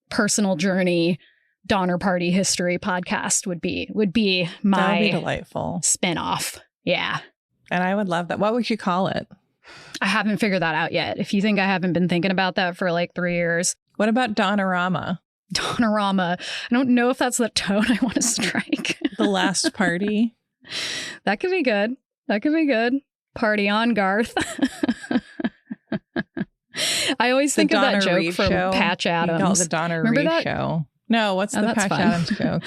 [SPEAKER 1] personal journey, Donner Party history podcast would be my
[SPEAKER 2] that would be delightful
[SPEAKER 1] spinoff. Yeah.
[SPEAKER 2] And I would love that. What would you call it?
[SPEAKER 1] I haven't figured that out yet. If you think I haven't been thinking about that for 3 years.
[SPEAKER 2] What about Donnerama?
[SPEAKER 1] Donnerama. I don't know if that's the tone I want to strike.
[SPEAKER 2] The last party.
[SPEAKER 1] That could be good. That could be good. Party on, Garth. I always think of that joke
[SPEAKER 2] Reed
[SPEAKER 1] from
[SPEAKER 2] show.
[SPEAKER 1] Patch Adams.
[SPEAKER 2] You call it the Donner Reed show. No, what's the Patch Adams joke?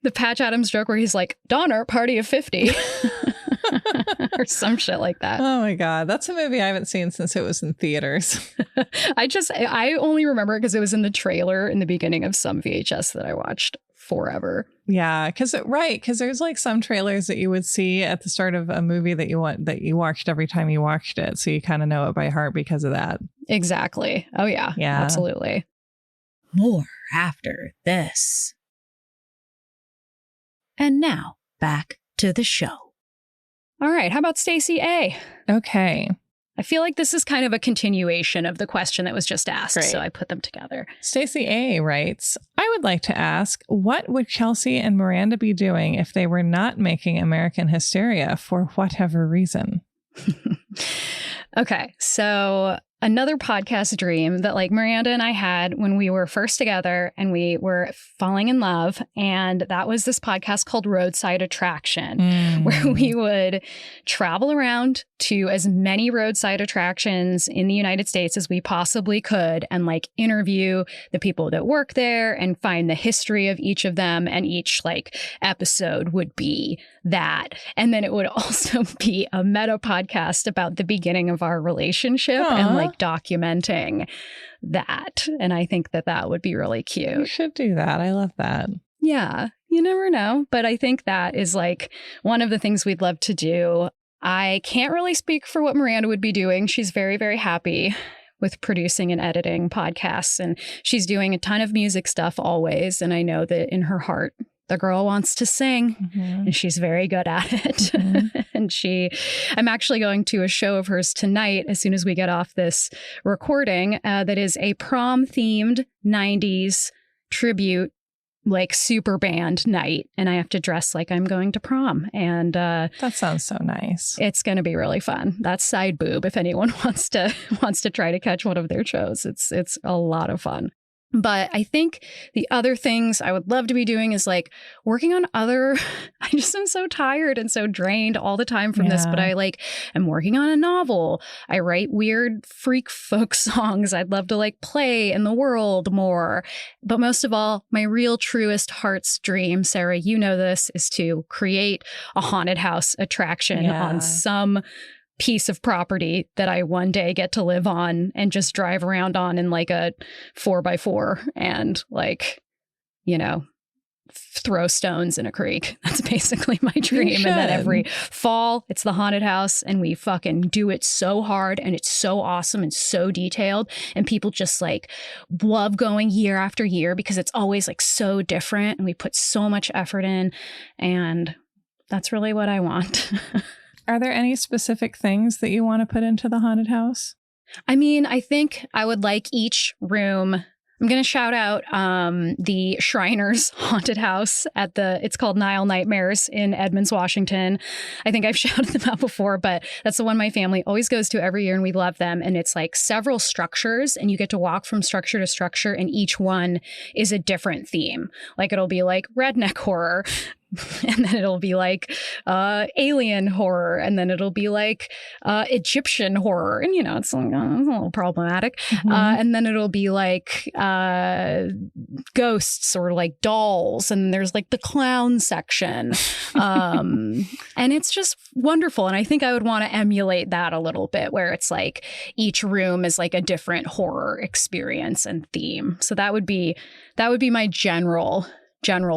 [SPEAKER 1] The Patch Adams joke where he's Donner, party of 50. Or some shit like that.
[SPEAKER 2] Oh my God. That's a movie I haven't seen since it was in theaters.
[SPEAKER 1] I only remember it because it was in the trailer in the beginning of some VHS that I watched forever.
[SPEAKER 2] Yeah, because there's some trailers that you would see at the start of a movie that you watched every time you watched it. So you kind of know it by heart because of that.
[SPEAKER 1] Exactly. Oh yeah. Yeah. Absolutely. More after this. And now back to the show. All right. How about Stacey A?
[SPEAKER 2] Okay.
[SPEAKER 1] I feel like this is kind of a continuation of the question that was just asked. Great. So I put them together.
[SPEAKER 2] Stacey A writes, I would like to ask, what would Chelsey and Miranda be doing if they were not making American Hysteria for whatever reason?
[SPEAKER 1] Okay. So another podcast dream that Miranda and I had when we were first together and we were falling in love. And that was this podcast called Roadside Attraction, where we would travel around to as many roadside attractions in the United States as we possibly could and interview the people that work there and find the history of each of them. And each episode would be that. And then it would also be a meta podcast about the beginning of our relationship and documenting that. And I think that would be really cute.
[SPEAKER 2] You should do that. I love that.
[SPEAKER 1] Yeah, you never know. But I think that is one of the things we'd love to do. I can't really speak for what Miranda would be doing. She's very, very happy with producing and editing podcasts, and she's doing a ton of music stuff always. And I know that in her heart, the girl wants to sing, and she's very good at it. And I'm actually going to a show of hers tonight as soon as we get off this recording, that is a prom-themed 90s tribute, like super band night, and I have to dress like I'm going to prom. And
[SPEAKER 2] that sounds so nice.
[SPEAKER 1] It's going to be really fun. That's side boob if anyone wants to try to catch one of their shows. It's a lot of fun. But I think the other things I would love to be doing is like working on I just am so tired and so drained all the time from this, but I'm working on a novel. I write weird freak folk songs. I'd love to like play in the world more. But most of all, my real truest heart's dream, Sarah, you know this, is to create a haunted house attraction on some piece of property that I one day get to live on and just drive around on in like a 4x4 and like, throw stones in a creek. That's basically my dream. And then every fall, it's the haunted house and we fucking do it so hard and it's so awesome and so detailed. And people just like love going year after year because it's always like so different and we put so much effort in. And that's really what I want.
[SPEAKER 2] Are there any specific things that you want to put into the haunted house?
[SPEAKER 1] I mean, I think I would like each room. I'm going to shout out the Shriners Haunted House it's called Nile Nightmares in Edmonds, Washington. I think I've shouted them out before, but that's the one my family always goes to every year and we love them. And it's like several structures and you get to walk from structure to structure and each one is a different theme. Like it'll be like redneck horror. And then it'll be like alien horror. And then it'll be like Egyptian horror. And, it's a little problematic. And then it'll be like ghosts or like dolls. And there's like the clown section. And it's just wonderful. And I think I would want to emulate that a little bit where it's like each room is like a different horror experience and theme. So that would be my general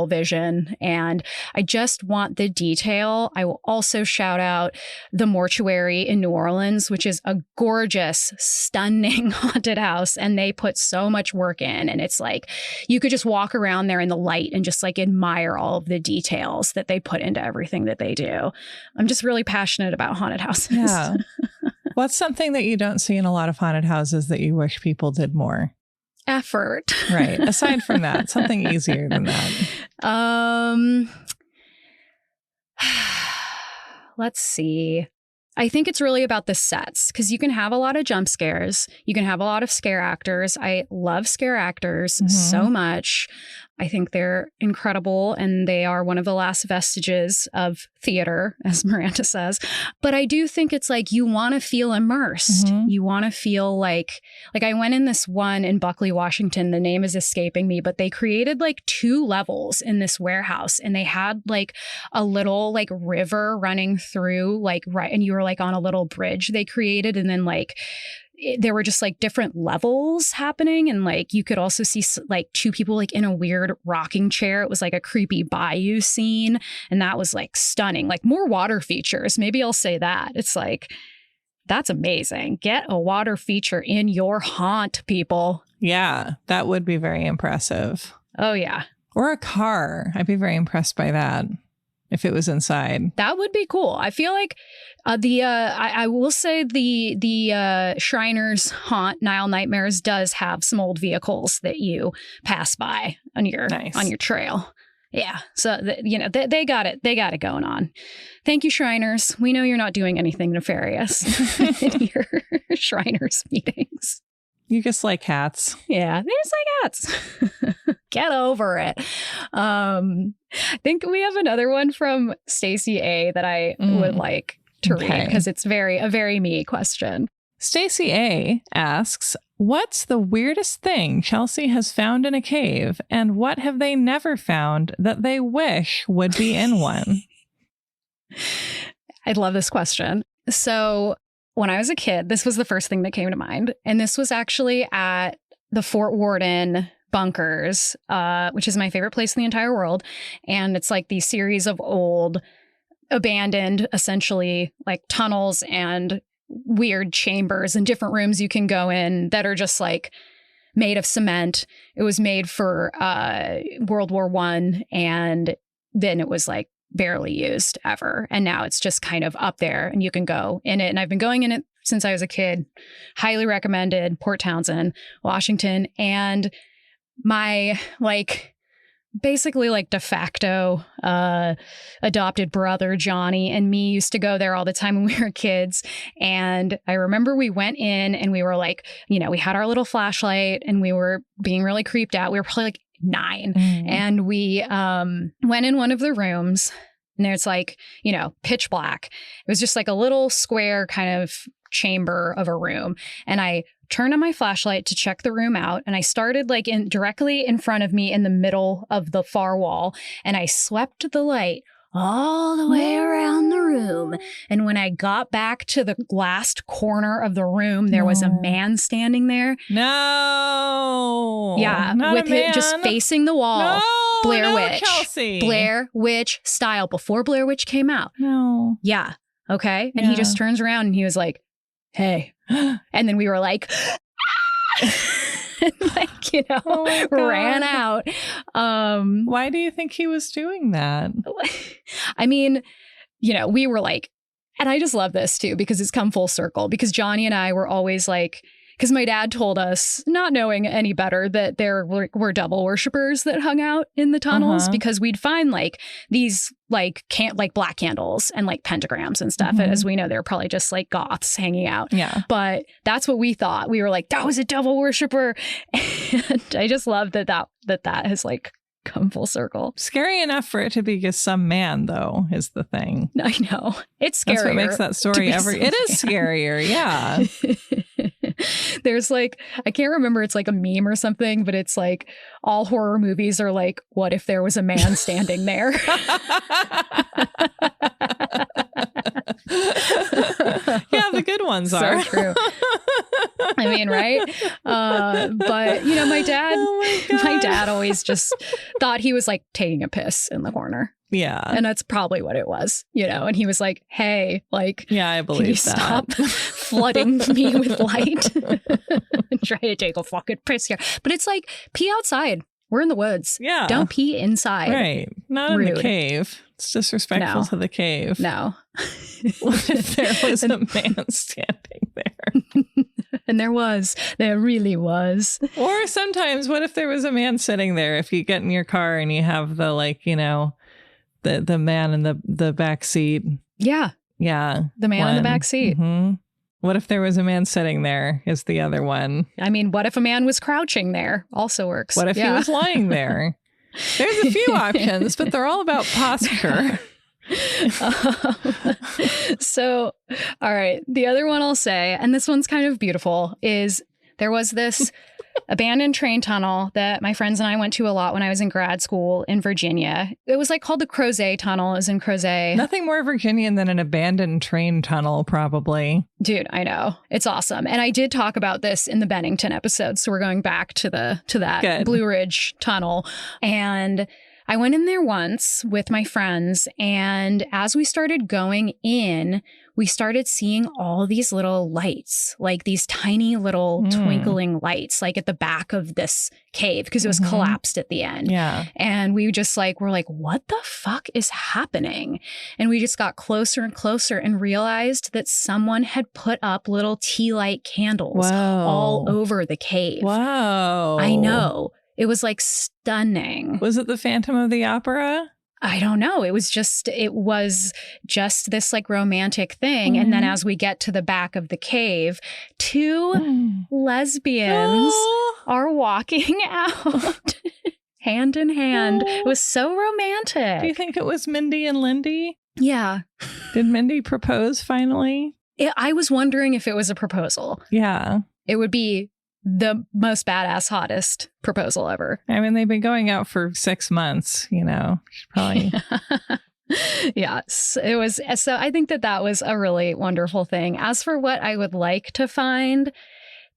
[SPEAKER 1] vision. And I just want the detail. I will also shout out the mortuary in New Orleans, which is a gorgeous, stunning haunted house. And they put so much work in. And it's like, you could just walk around there in the light and just like admire all of the details that they put into everything that they do. I'm just really passionate about haunted houses.
[SPEAKER 2] Yeah. What's something that you don't see in a lot of haunted houses that you wish people did more?
[SPEAKER 1] Effort.
[SPEAKER 2] Right. Aside from that, something easier than that.
[SPEAKER 1] Let's see. I think it's really about the sets because you can have a lot of jump scares. You can have a lot of scare actors. I love scare actors so much. I think they're incredible and they are one of the last vestiges of theater, as Miranda says. But I do think it's like you want to feel immersed. You want to feel like I went in this one in Buckley, Washington. The name is escaping me, but they created like 2 levels in this warehouse and they had like a little like river running through like right. And you were like on a little bridge they created and then like there were just like different levels happening. And like you could also see like 2 people like in a weird rocking chair. It was like a creepy bayou scene. And that was like stunning, like more water features. Maybe I'll say that. It's like, that's amazing. Get a water feature in your haunt, people.
[SPEAKER 2] Yeah, that would be very impressive.
[SPEAKER 1] Oh, yeah.
[SPEAKER 2] Or a car. I'd be very impressed by that. If it was inside.
[SPEAKER 1] That would be cool. I feel like I will say the Shriners Haunt Nile Nightmares does have some old vehicles that you pass by on your trail. Yeah. So, they got it. They got it going on. Thank you, Shriners. We know you're not doing anything nefarious in your Shriners meetings.
[SPEAKER 2] You just like hats.
[SPEAKER 1] Yeah, they just like hats. Get over it. I think we have another one from Stacey A that I would like to read because it's a very me question.
[SPEAKER 2] Stacey A asks, what's the weirdest thing Chelsey has found in a cave and what have they never found that they wish would be in one?
[SPEAKER 1] I love this question. So when I was a kid, this was the first thing that came to mind. And this was actually at the Fort Worden bunkers, which is my favorite place in the entire world. And it's like these series of old, abandoned, essentially like tunnels and weird chambers and different rooms you can go in that are just like made of cement. It was made for World War I, and then it was like barely used ever. And now it's just kind of up there and you can go in it. And I've been going in it since I was a kid. Highly recommended. Port Townsend, Washington. And my basically de facto adopted brother Johnny and me used to go there all the time when we were kids. And I remember we went in and we were like, we had our little flashlight and we were being really creeped out. We were probably like 9. And we went in one of the rooms and there's pitch black. It was just like a little square kind of chamber of a room. And I turned on my flashlight to check the room out. And I started directly in front of me in the middle of the far wall. And I swept the light all the way around the room. And when I got back to the last corner of the room, there was a man standing there.
[SPEAKER 2] No.
[SPEAKER 1] Yeah.
[SPEAKER 2] Not
[SPEAKER 1] with
[SPEAKER 2] a man.
[SPEAKER 1] It just facing the wall.
[SPEAKER 2] No,
[SPEAKER 1] Blair Witch.
[SPEAKER 2] Chelsey.
[SPEAKER 1] Blair Witch style before Blair Witch came out.
[SPEAKER 2] No.
[SPEAKER 1] Yeah. Okay. And he just turns around and he was like, hey. And then we were like, and ran out.
[SPEAKER 2] Why do you think he was doing that?
[SPEAKER 1] I mean, we were like, and I just love this too, because it's come full circle, because Johnny and I were always like, because my dad told us, not knowing any better, that there were devil worshippers that hung out in the tunnels, because we'd find these black candles and pentagrams and stuff. And as we know, they're probably just goths hanging out.
[SPEAKER 2] Yeah.
[SPEAKER 1] But that's what we thought. We were like, that was a devil worshipper. And I just love that has come full circle.
[SPEAKER 2] Scary enough for it to be just some man, though, is the thing.
[SPEAKER 1] I know. It's scarier.
[SPEAKER 2] That's what makes that story it is scarier. Yeah.
[SPEAKER 1] There's I can't remember, it's a meme or something, but it's all horror movies are what if there was a man standing there?
[SPEAKER 2] Yeah, the good ones are.
[SPEAKER 1] So true. I mean, right? But my dad always just thought he was taking a piss in the corner.
[SPEAKER 2] Yeah.
[SPEAKER 1] And that's probably what it was, and he was like, hey,
[SPEAKER 2] yeah, I believe
[SPEAKER 1] can you
[SPEAKER 2] that.
[SPEAKER 1] Stop flooding me with light and try to take a fucking piss here. But it's pee outside. We're in the woods.
[SPEAKER 2] Yeah.
[SPEAKER 1] Don't pee inside.
[SPEAKER 2] Right. Not
[SPEAKER 1] Rude.
[SPEAKER 2] in the cave. It's disrespectful to the cave.
[SPEAKER 1] No.
[SPEAKER 2] What if there was a man standing there?
[SPEAKER 1] And there really was.
[SPEAKER 2] Or sometimes, what if there was a man sitting there? If you get in your car and you have the the man in the back seat.
[SPEAKER 1] Yeah.
[SPEAKER 2] Yeah.
[SPEAKER 1] The man in the back seat.
[SPEAKER 2] Mm-hmm. What if there was a man sitting there is the other one.
[SPEAKER 1] I mean, what if a man was crouching there? Also works.
[SPEAKER 2] What if he was lying there? There's a few options, but they're all about posture.
[SPEAKER 1] So, all right. The other one I'll say, and this one's kind of beautiful, is there was this abandoned train tunnel that my friends and I went to a lot when I was in grad school in Virginia. It was called the Crozet Tunnel. It was in Crozet.
[SPEAKER 2] Nothing more Virginian than an abandoned train tunnel, probably.
[SPEAKER 1] Dude, I know. It's awesome. And I did talk about this in the Bennington episode. So we're going back to that Good. Blue Ridge Tunnel. And I went in there once with my friends. And as we started going in, we started seeing all these little lights, these tiny little twinkling lights, at the back of this cave, because it was collapsed at the end.
[SPEAKER 2] Yeah.
[SPEAKER 1] And we just were like, what the fuck is happening? And we just got closer and closer and realized that someone had put up little tea light candles all over the cave.
[SPEAKER 2] Whoa.
[SPEAKER 1] I know. It was stunning.
[SPEAKER 2] Was it the Phantom of the Opera?
[SPEAKER 1] I don't know. It was just this romantic thing. And then as we get to the back of the cave, 2 lesbians are walking out hand in hand. It was so romantic.
[SPEAKER 2] Do you think it was Mindy and Lindy?
[SPEAKER 1] Yeah.
[SPEAKER 2] Did Mindy propose finally?
[SPEAKER 1] I was wondering if it was a proposal.
[SPEAKER 2] Yeah.
[SPEAKER 1] It would be the most badass, hottest proposal ever.
[SPEAKER 2] I mean, they've been going out for 6 months, Should probably.
[SPEAKER 1] Yes, it was. So I think that was a really wonderful thing. As for what I would like to find,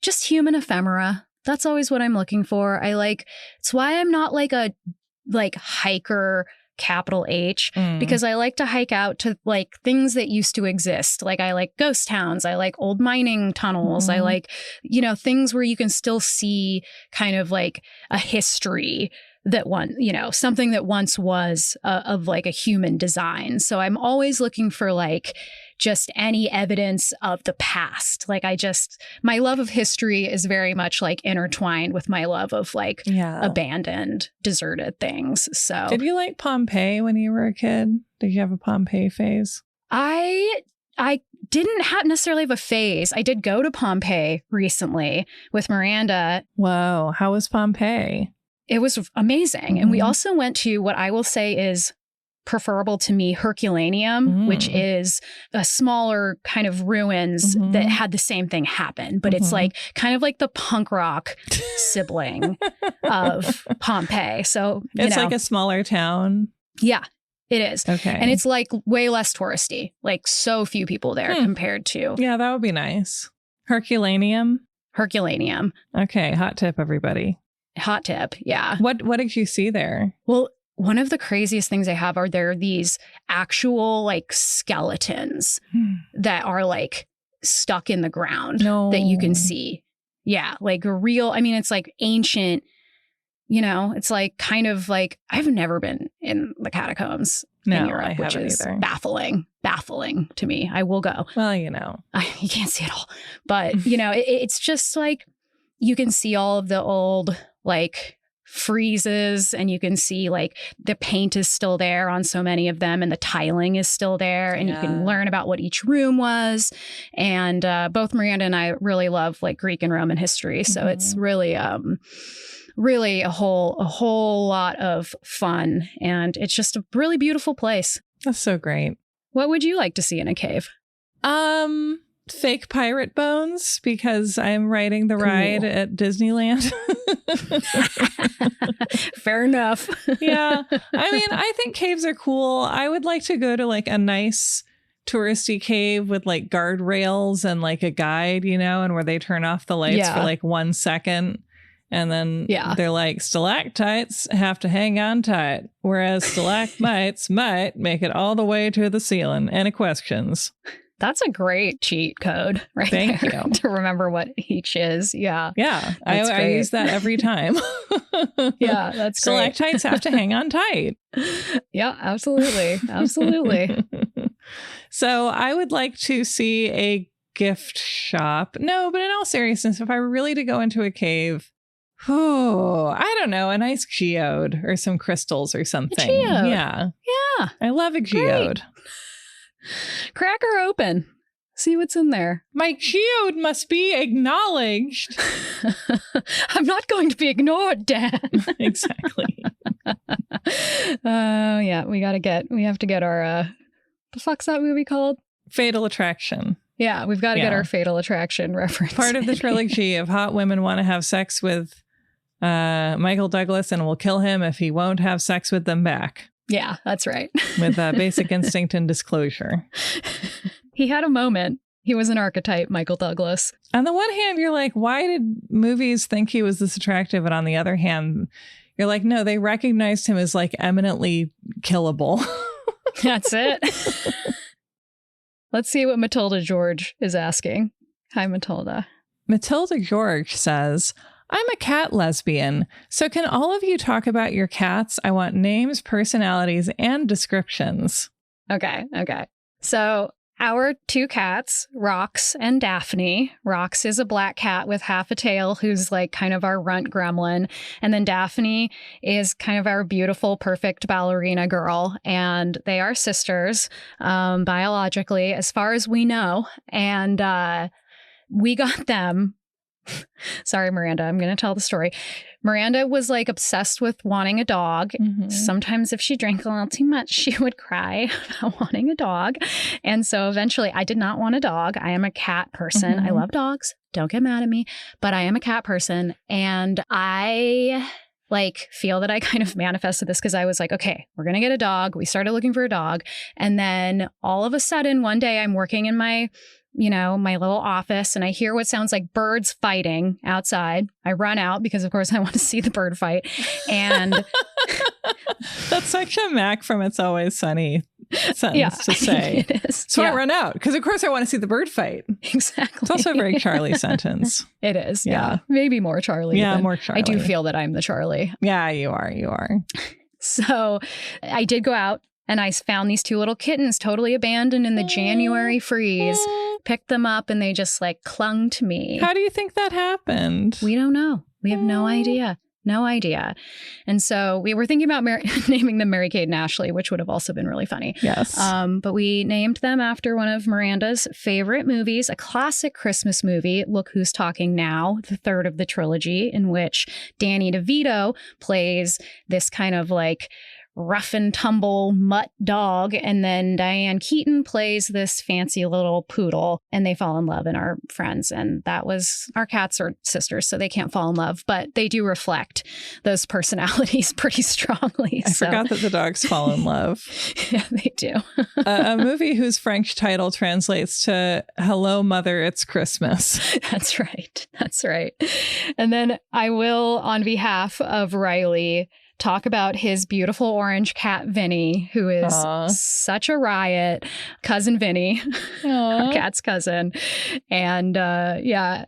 [SPEAKER 1] just human ephemera. That's always what I'm looking for. It's why I'm not a hiker capital H, because I like to hike out to like things that used to exist. Like I like ghost towns. I like old mining tunnels. I like, things where you can still see kind of like a history that something that once was of like a human design. So I'm always looking for like just any evidence of the past. Like my love of history is very much like intertwined with my love of like abandoned, deserted things. So
[SPEAKER 2] did you like Pompeii when you were a kid? Did you have a Pompeii phase?
[SPEAKER 1] I didn't necessarily have a phase. I did go to Pompeii recently with Miranda.
[SPEAKER 2] Whoa. How was Pompeii?
[SPEAKER 1] It was amazing. And we also went to what I will say is preferable to me, Herculaneum, which is a smaller kind of ruins that had the same thing happen. But it's like kind of like the punk rock sibling of Pompeii. So
[SPEAKER 2] it's like a smaller town.
[SPEAKER 1] Yeah, it is.
[SPEAKER 2] Okay.
[SPEAKER 1] And it's like way less touristy, like so few people there compared to.
[SPEAKER 2] Yeah, that would be nice. Herculaneum.
[SPEAKER 1] Okay.
[SPEAKER 2] Hot tip, everybody.
[SPEAKER 1] Hot tip. Yeah.
[SPEAKER 2] What did you see there?
[SPEAKER 1] Well, one of the craziest things I have are there these actual like skeletons that are like stuck in the ground that you can see. Yeah. Like a real, it's like ancient, it's like kind of like, I've never been in the catacombs in Europe, which is either. Baffling to me. I will go.
[SPEAKER 2] Well, you
[SPEAKER 1] can't see it all, but it's just like, you can see all of the old like friezes, and you can see like the paint is still there on so many of them, and the tiling is still there, and you can learn about what each room was. And both Miranda and I really love like Greek and Roman history, so it's really a whole lot of fun, and it's just a really beautiful place.
[SPEAKER 2] That's so great.
[SPEAKER 1] What would you like to see in a cave?
[SPEAKER 2] Fake pirate bones, because I'm riding the ride at Disneyland.
[SPEAKER 1] Fair enough.
[SPEAKER 2] Yeah. I think caves are cool. I would like to go to like a nice touristy cave with like guardrails and like a guide, and where they turn off the lights for like 1 second. And then they're like, stalactites have to hang on tight, whereas stalagmites might make it all the way to the ceiling. Any questions?
[SPEAKER 1] That's a great cheat code right there.
[SPEAKER 2] Thank you.
[SPEAKER 1] To remember what each is. Yeah.
[SPEAKER 2] Yeah. I use that every time.
[SPEAKER 1] Yeah, that's great.
[SPEAKER 2] Stalactites have to hang on tight.
[SPEAKER 1] Yeah, absolutely. Absolutely.
[SPEAKER 2] So I would like to see a gift shop. No, but in all seriousness, if I were really to go into a cave, I don't know, a nice geode or some crystals or something.
[SPEAKER 1] A geode.
[SPEAKER 2] Yeah.
[SPEAKER 1] Yeah.
[SPEAKER 2] I love a geode.
[SPEAKER 1] Great. Crack her open. See what's in there.
[SPEAKER 2] My geode must be acknowledged.
[SPEAKER 1] I'm not going to be ignored, Dan.
[SPEAKER 2] Exactly.
[SPEAKER 1] Yeah, we have to get our the fuck's that movie called?
[SPEAKER 2] Fatal Attraction.
[SPEAKER 1] Yeah, we've got to get our Fatal Attraction reference.
[SPEAKER 2] Part of the trilogy of hot women want to have sex with Michael Douglas and will kill him if he won't have sex with them back.
[SPEAKER 1] Yeah, that's right.
[SPEAKER 2] With Basic Instinct and Disclosure.
[SPEAKER 1] He had a moment. He was an archetype, Michael Douglas.
[SPEAKER 2] On the one hand, you're like, why did movies think he was this attractive? And on the other hand, you're like, no, they recognized him as like eminently killable.
[SPEAKER 1] That's it. Let's see what Matilda George is asking. Hi, Matilda.
[SPEAKER 2] Matilda George says, I'm a cat lesbian, so can all of you talk about your cats? I want names, personalities, and descriptions.
[SPEAKER 1] Okay. So our two cats, Rox and Daphne. Rox is a black cat with half a tail who's like kind of our runt gremlin. And then Daphne is kind of our beautiful, perfect ballerina girl. And they are sisters biologically, as far as we know. And we got them. Sorry, Miranda, I'm going to tell the story. Miranda was like obsessed with wanting a dog. Mm-hmm. Sometimes if she drank a little too much, she would cry about wanting a dog. And so eventually I did not want a dog. I am a cat person. Mm-hmm. I love dogs. Don't get mad at me, but I am a cat person. And I feel that I kind of manifested this because I was like, okay, we're going to get a dog. We started looking for a dog. And then all of a sudden one day I'm working in my my little office and I hear what sounds like birds fighting outside. I run out because, of course, I want to see the bird fight. And
[SPEAKER 2] that's such a Mac from It's Always Sunny sentence to say.
[SPEAKER 1] It is.
[SPEAKER 2] So I run out because, of course, I want to see the bird fight.
[SPEAKER 1] Exactly.
[SPEAKER 2] It's also a very Charlie sentence.
[SPEAKER 1] It is. Yeah. Maybe more Charlie.
[SPEAKER 2] Yeah, more Charlie.
[SPEAKER 1] I do feel that I'm the Charlie.
[SPEAKER 2] Yeah, you are. You are.
[SPEAKER 1] So I did go out and I found these 2 little kittens totally abandoned in the January freeze. Picked them up and they just like clung to me.
[SPEAKER 2] How do you think that happened?
[SPEAKER 1] We don't know. We have no idea. No idea. And so we were thinking about naming them Mary Kate and Ashley, which would have also been really funny.
[SPEAKER 2] Yes.
[SPEAKER 1] But we named them after one of Miranda's favorite movies, a classic Christmas movie, Look Who's Talking Now, the 3rd of the trilogy, in which Danny DeVito plays this kind of like rough and tumble mutt dog. And then Diane Keaton plays this fancy little poodle and they fall in love and are friends. And that was, our cats are sisters, so they can't fall in love, but they do reflect those personalities pretty strongly.
[SPEAKER 2] I forgot that the dogs fall in love.
[SPEAKER 1] Yeah, they do.
[SPEAKER 2] A movie whose French title translates to Hello, Mother, It's Christmas.
[SPEAKER 1] That's right. That's right. And then I will, on behalf of Riley, talk about his beautiful orange cat, Vinny, who is such a riot. Cousin Vinny, our cat's cousin. And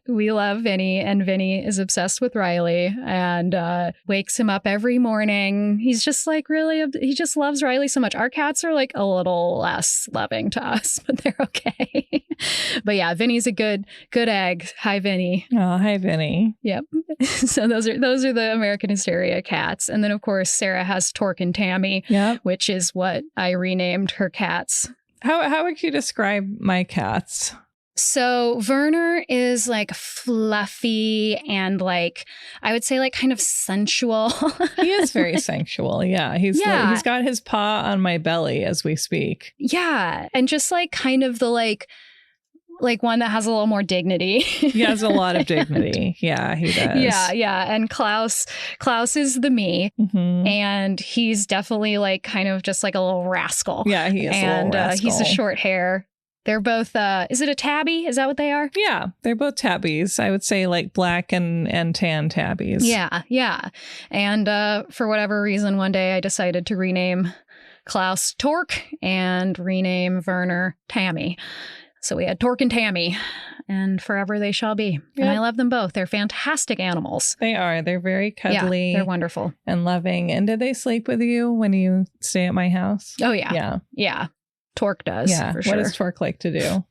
[SPEAKER 1] we love Vinny. And Vinny is obsessed with Riley and wakes him up every morning. He's just like he just loves Riley so much. Our cats are like a little less loving to us, but they're okay. But yeah, Vinny's a good egg. Hi, Vinny.
[SPEAKER 2] Oh, hi, Vinny.
[SPEAKER 1] Yep. So those are the American Hysteria cats. And then, of course, Sarah has Torque and Tammy, which is what I renamed her cats.
[SPEAKER 2] How would you describe my cats?
[SPEAKER 1] So Werner is like fluffy and like, I would say like kind of sensual.
[SPEAKER 2] He is very sensual. Yeah. He's got his paw on my belly as we speak.
[SPEAKER 1] Yeah. And just like kind of the like one that has a little more dignity.
[SPEAKER 2] He has a lot of dignity. Yeah, he does.
[SPEAKER 1] Yeah. And Klaus is the me. Mm-hmm. And he's definitely like kind of just like a little rascal.
[SPEAKER 2] Yeah, he is a little rascal.
[SPEAKER 1] He's a short hair. They're both, is it a tabby? Is that what they are?
[SPEAKER 2] Yeah, they're both tabbies. I would say like black and tan tabbies.
[SPEAKER 1] Yeah. And for whatever reason, one day I decided to rename Klaus Torque and rename Werner Tammy. So we had Torque and Tammy, and forever they shall be. Yep. And I love them both. They're fantastic animals.
[SPEAKER 2] They are. They're very cuddly.
[SPEAKER 1] Yeah, they're wonderful.
[SPEAKER 2] And loving. And do they sleep with you when you stay at my house?
[SPEAKER 1] Oh, yeah. Yeah. Torque does, for sure.
[SPEAKER 2] What does Torque like to do?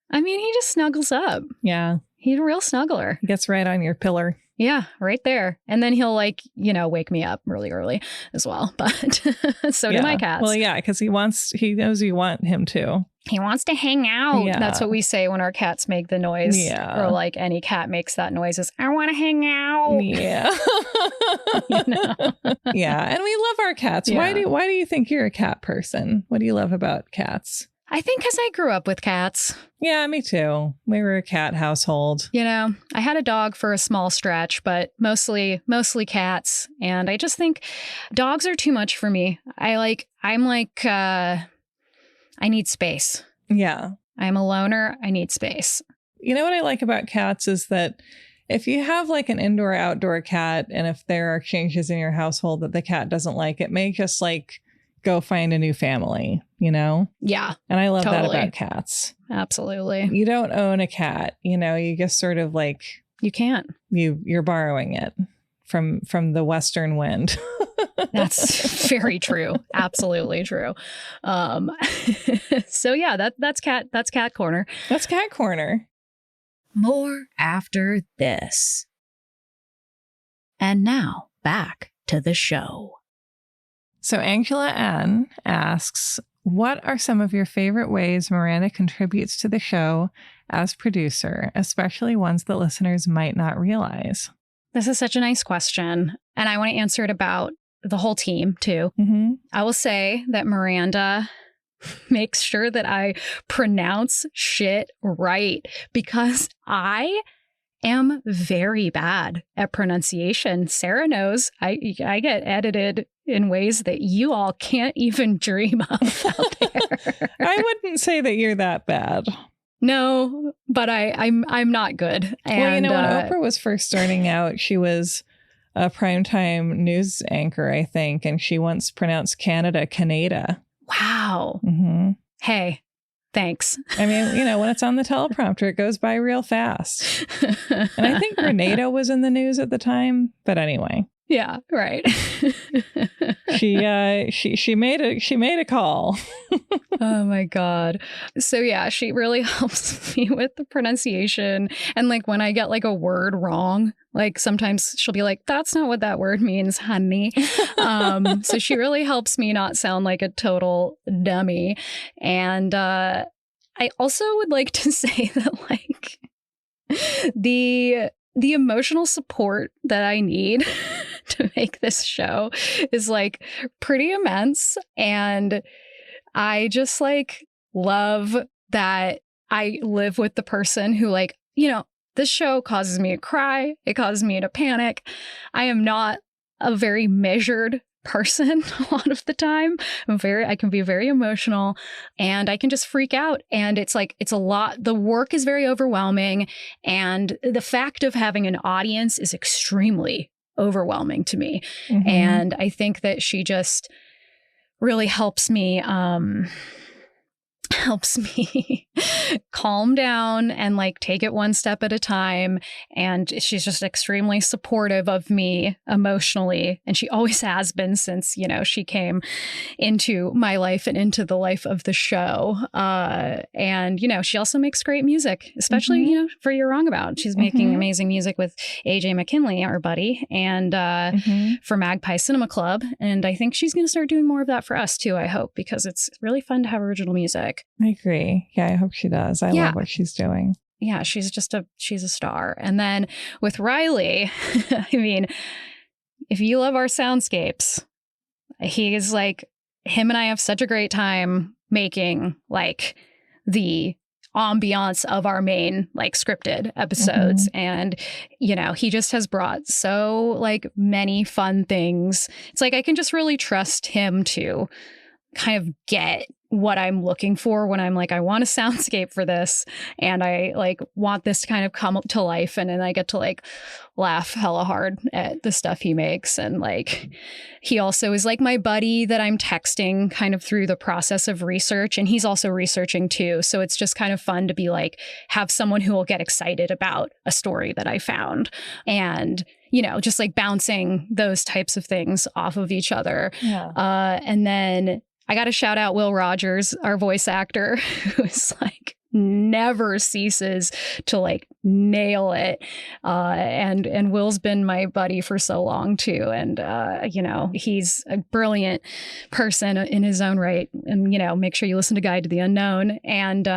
[SPEAKER 1] I mean, he just snuggles up.
[SPEAKER 2] Yeah.
[SPEAKER 1] He's a real snuggler.
[SPEAKER 2] He gets right on your pillar.
[SPEAKER 1] Yeah, right there. And then he'll wake me up really early as well. But so do my cats.
[SPEAKER 2] Well, yeah, because he knows you want him to.
[SPEAKER 1] He wants to hang out. Yeah. That's what we say when our cats make the noise.
[SPEAKER 2] Yeah.
[SPEAKER 1] Or like any cat makes that noise is, I want to hang out.
[SPEAKER 2] Yeah. Yeah. And we love our cats. Yeah. Why do you think you're a cat person? What do you love about cats?
[SPEAKER 1] I think because I grew up with cats.
[SPEAKER 2] Yeah, me too. We were a cat household.
[SPEAKER 1] I had a dog for a small stretch, but mostly cats. And I just think dogs are too much for me. I need space.
[SPEAKER 2] Yeah.
[SPEAKER 1] I'm a loner. I need space.
[SPEAKER 2] You know what I like about cats is that if you have like an indoor-outdoor cat, and if there are changes in your household that the cat doesn't like, it may just like go find a new family, Yeah. And I love that about cats.
[SPEAKER 1] Absolutely.
[SPEAKER 2] You don't own a cat, you just sort of like...
[SPEAKER 1] You can't.
[SPEAKER 2] You're borrowing it from the western wind.
[SPEAKER 1] That's very true. Absolutely true. So yeah, that's cat corner.
[SPEAKER 2] That's cat corner.
[SPEAKER 1] More after this. And now back to the show.
[SPEAKER 2] So Angela N asks, what are some of your favorite ways Miranda contributes to the show as producer, especially ones that listeners might not realize?
[SPEAKER 1] This is such a nice question. And I want to answer it about the whole team, too.
[SPEAKER 2] Mm-hmm.
[SPEAKER 1] I will say that Miranda makes sure that I pronounce shit right because I am very bad at pronunciation. Sarah knows I get edited in ways that you all can't even dream of out there.
[SPEAKER 2] I wouldn't say that you're that bad.
[SPEAKER 1] No, but I'm not good. And,
[SPEAKER 2] well, you know, when Oprah was first starting out, she was a primetime news anchor, I think, and she once pronounced Canada, Canada.
[SPEAKER 1] Wow.
[SPEAKER 2] Mm-hmm.
[SPEAKER 1] Hey, thanks.
[SPEAKER 2] I mean, you know, when it's on the teleprompter, it goes by real fast. And I think Grenada was in the news at the time, but anyway.
[SPEAKER 1] Yeah, right.
[SPEAKER 2] She made a call.
[SPEAKER 1] Oh my God. So yeah, she really helps me with the pronunciation. And like when I get like a word wrong, like sometimes she'll be like, that's not what that word means, honey. So she really helps me not sound like a total dummy. And I also would like to say that like the emotional support that I need to make this show is like pretty immense. And I just like love that I live with the person who like, you know, this show causes me to cry. It causes me to panic. I am not a very measured person a lot of the time. I can be very emotional and I can just freak out. And it's like, it's a lot. The work is very overwhelming. And the fact of having an audience is extremely overwhelming to me. Mm-hmm. And I think that she just really helps me calm down and like take it one step at a time. And she's just extremely supportive of me emotionally. And she always has been since, you know, she came into my life and into the life of the show. And, you know, she also makes great music, especially, you know, for You're Wrong About. She's making amazing music with AJ McKinley, our buddy, and for Magpie Cinema Club. And I think she's going to start doing more of that for us too, I hope, because it's really fun to have original music.
[SPEAKER 2] I agree. Yeah, I hope she does. I love what she's doing.
[SPEAKER 1] Yeah, she's a star. And then with Riley, I mean, if you love our soundscapes, he is like, him and I have such a great time making like the ambiance of our main like scripted episodes. And, you know, he just has brought so like many fun things. It's like I can just really trust him to kind of get what I'm looking for when I'm like, I want a soundscape for this. And I like want this to kind of come to life. And then I get to like laugh hella hard at the stuff he makes. And like, he also is like my buddy that I'm texting kind of through the process of research. And he's also researching too. So it's just kind of fun to be like, have someone who will get excited about a story that I found. And you know, just like bouncing those types of things off of each other. Yeah. And then I got to shout out Will Rogers, our voice actor, who is like never ceases to like nail it. And Will's been my buddy for so long too. And, you know, he's a brilliant person in his own right. And, you know, make sure you listen to Guide to the Unknown. And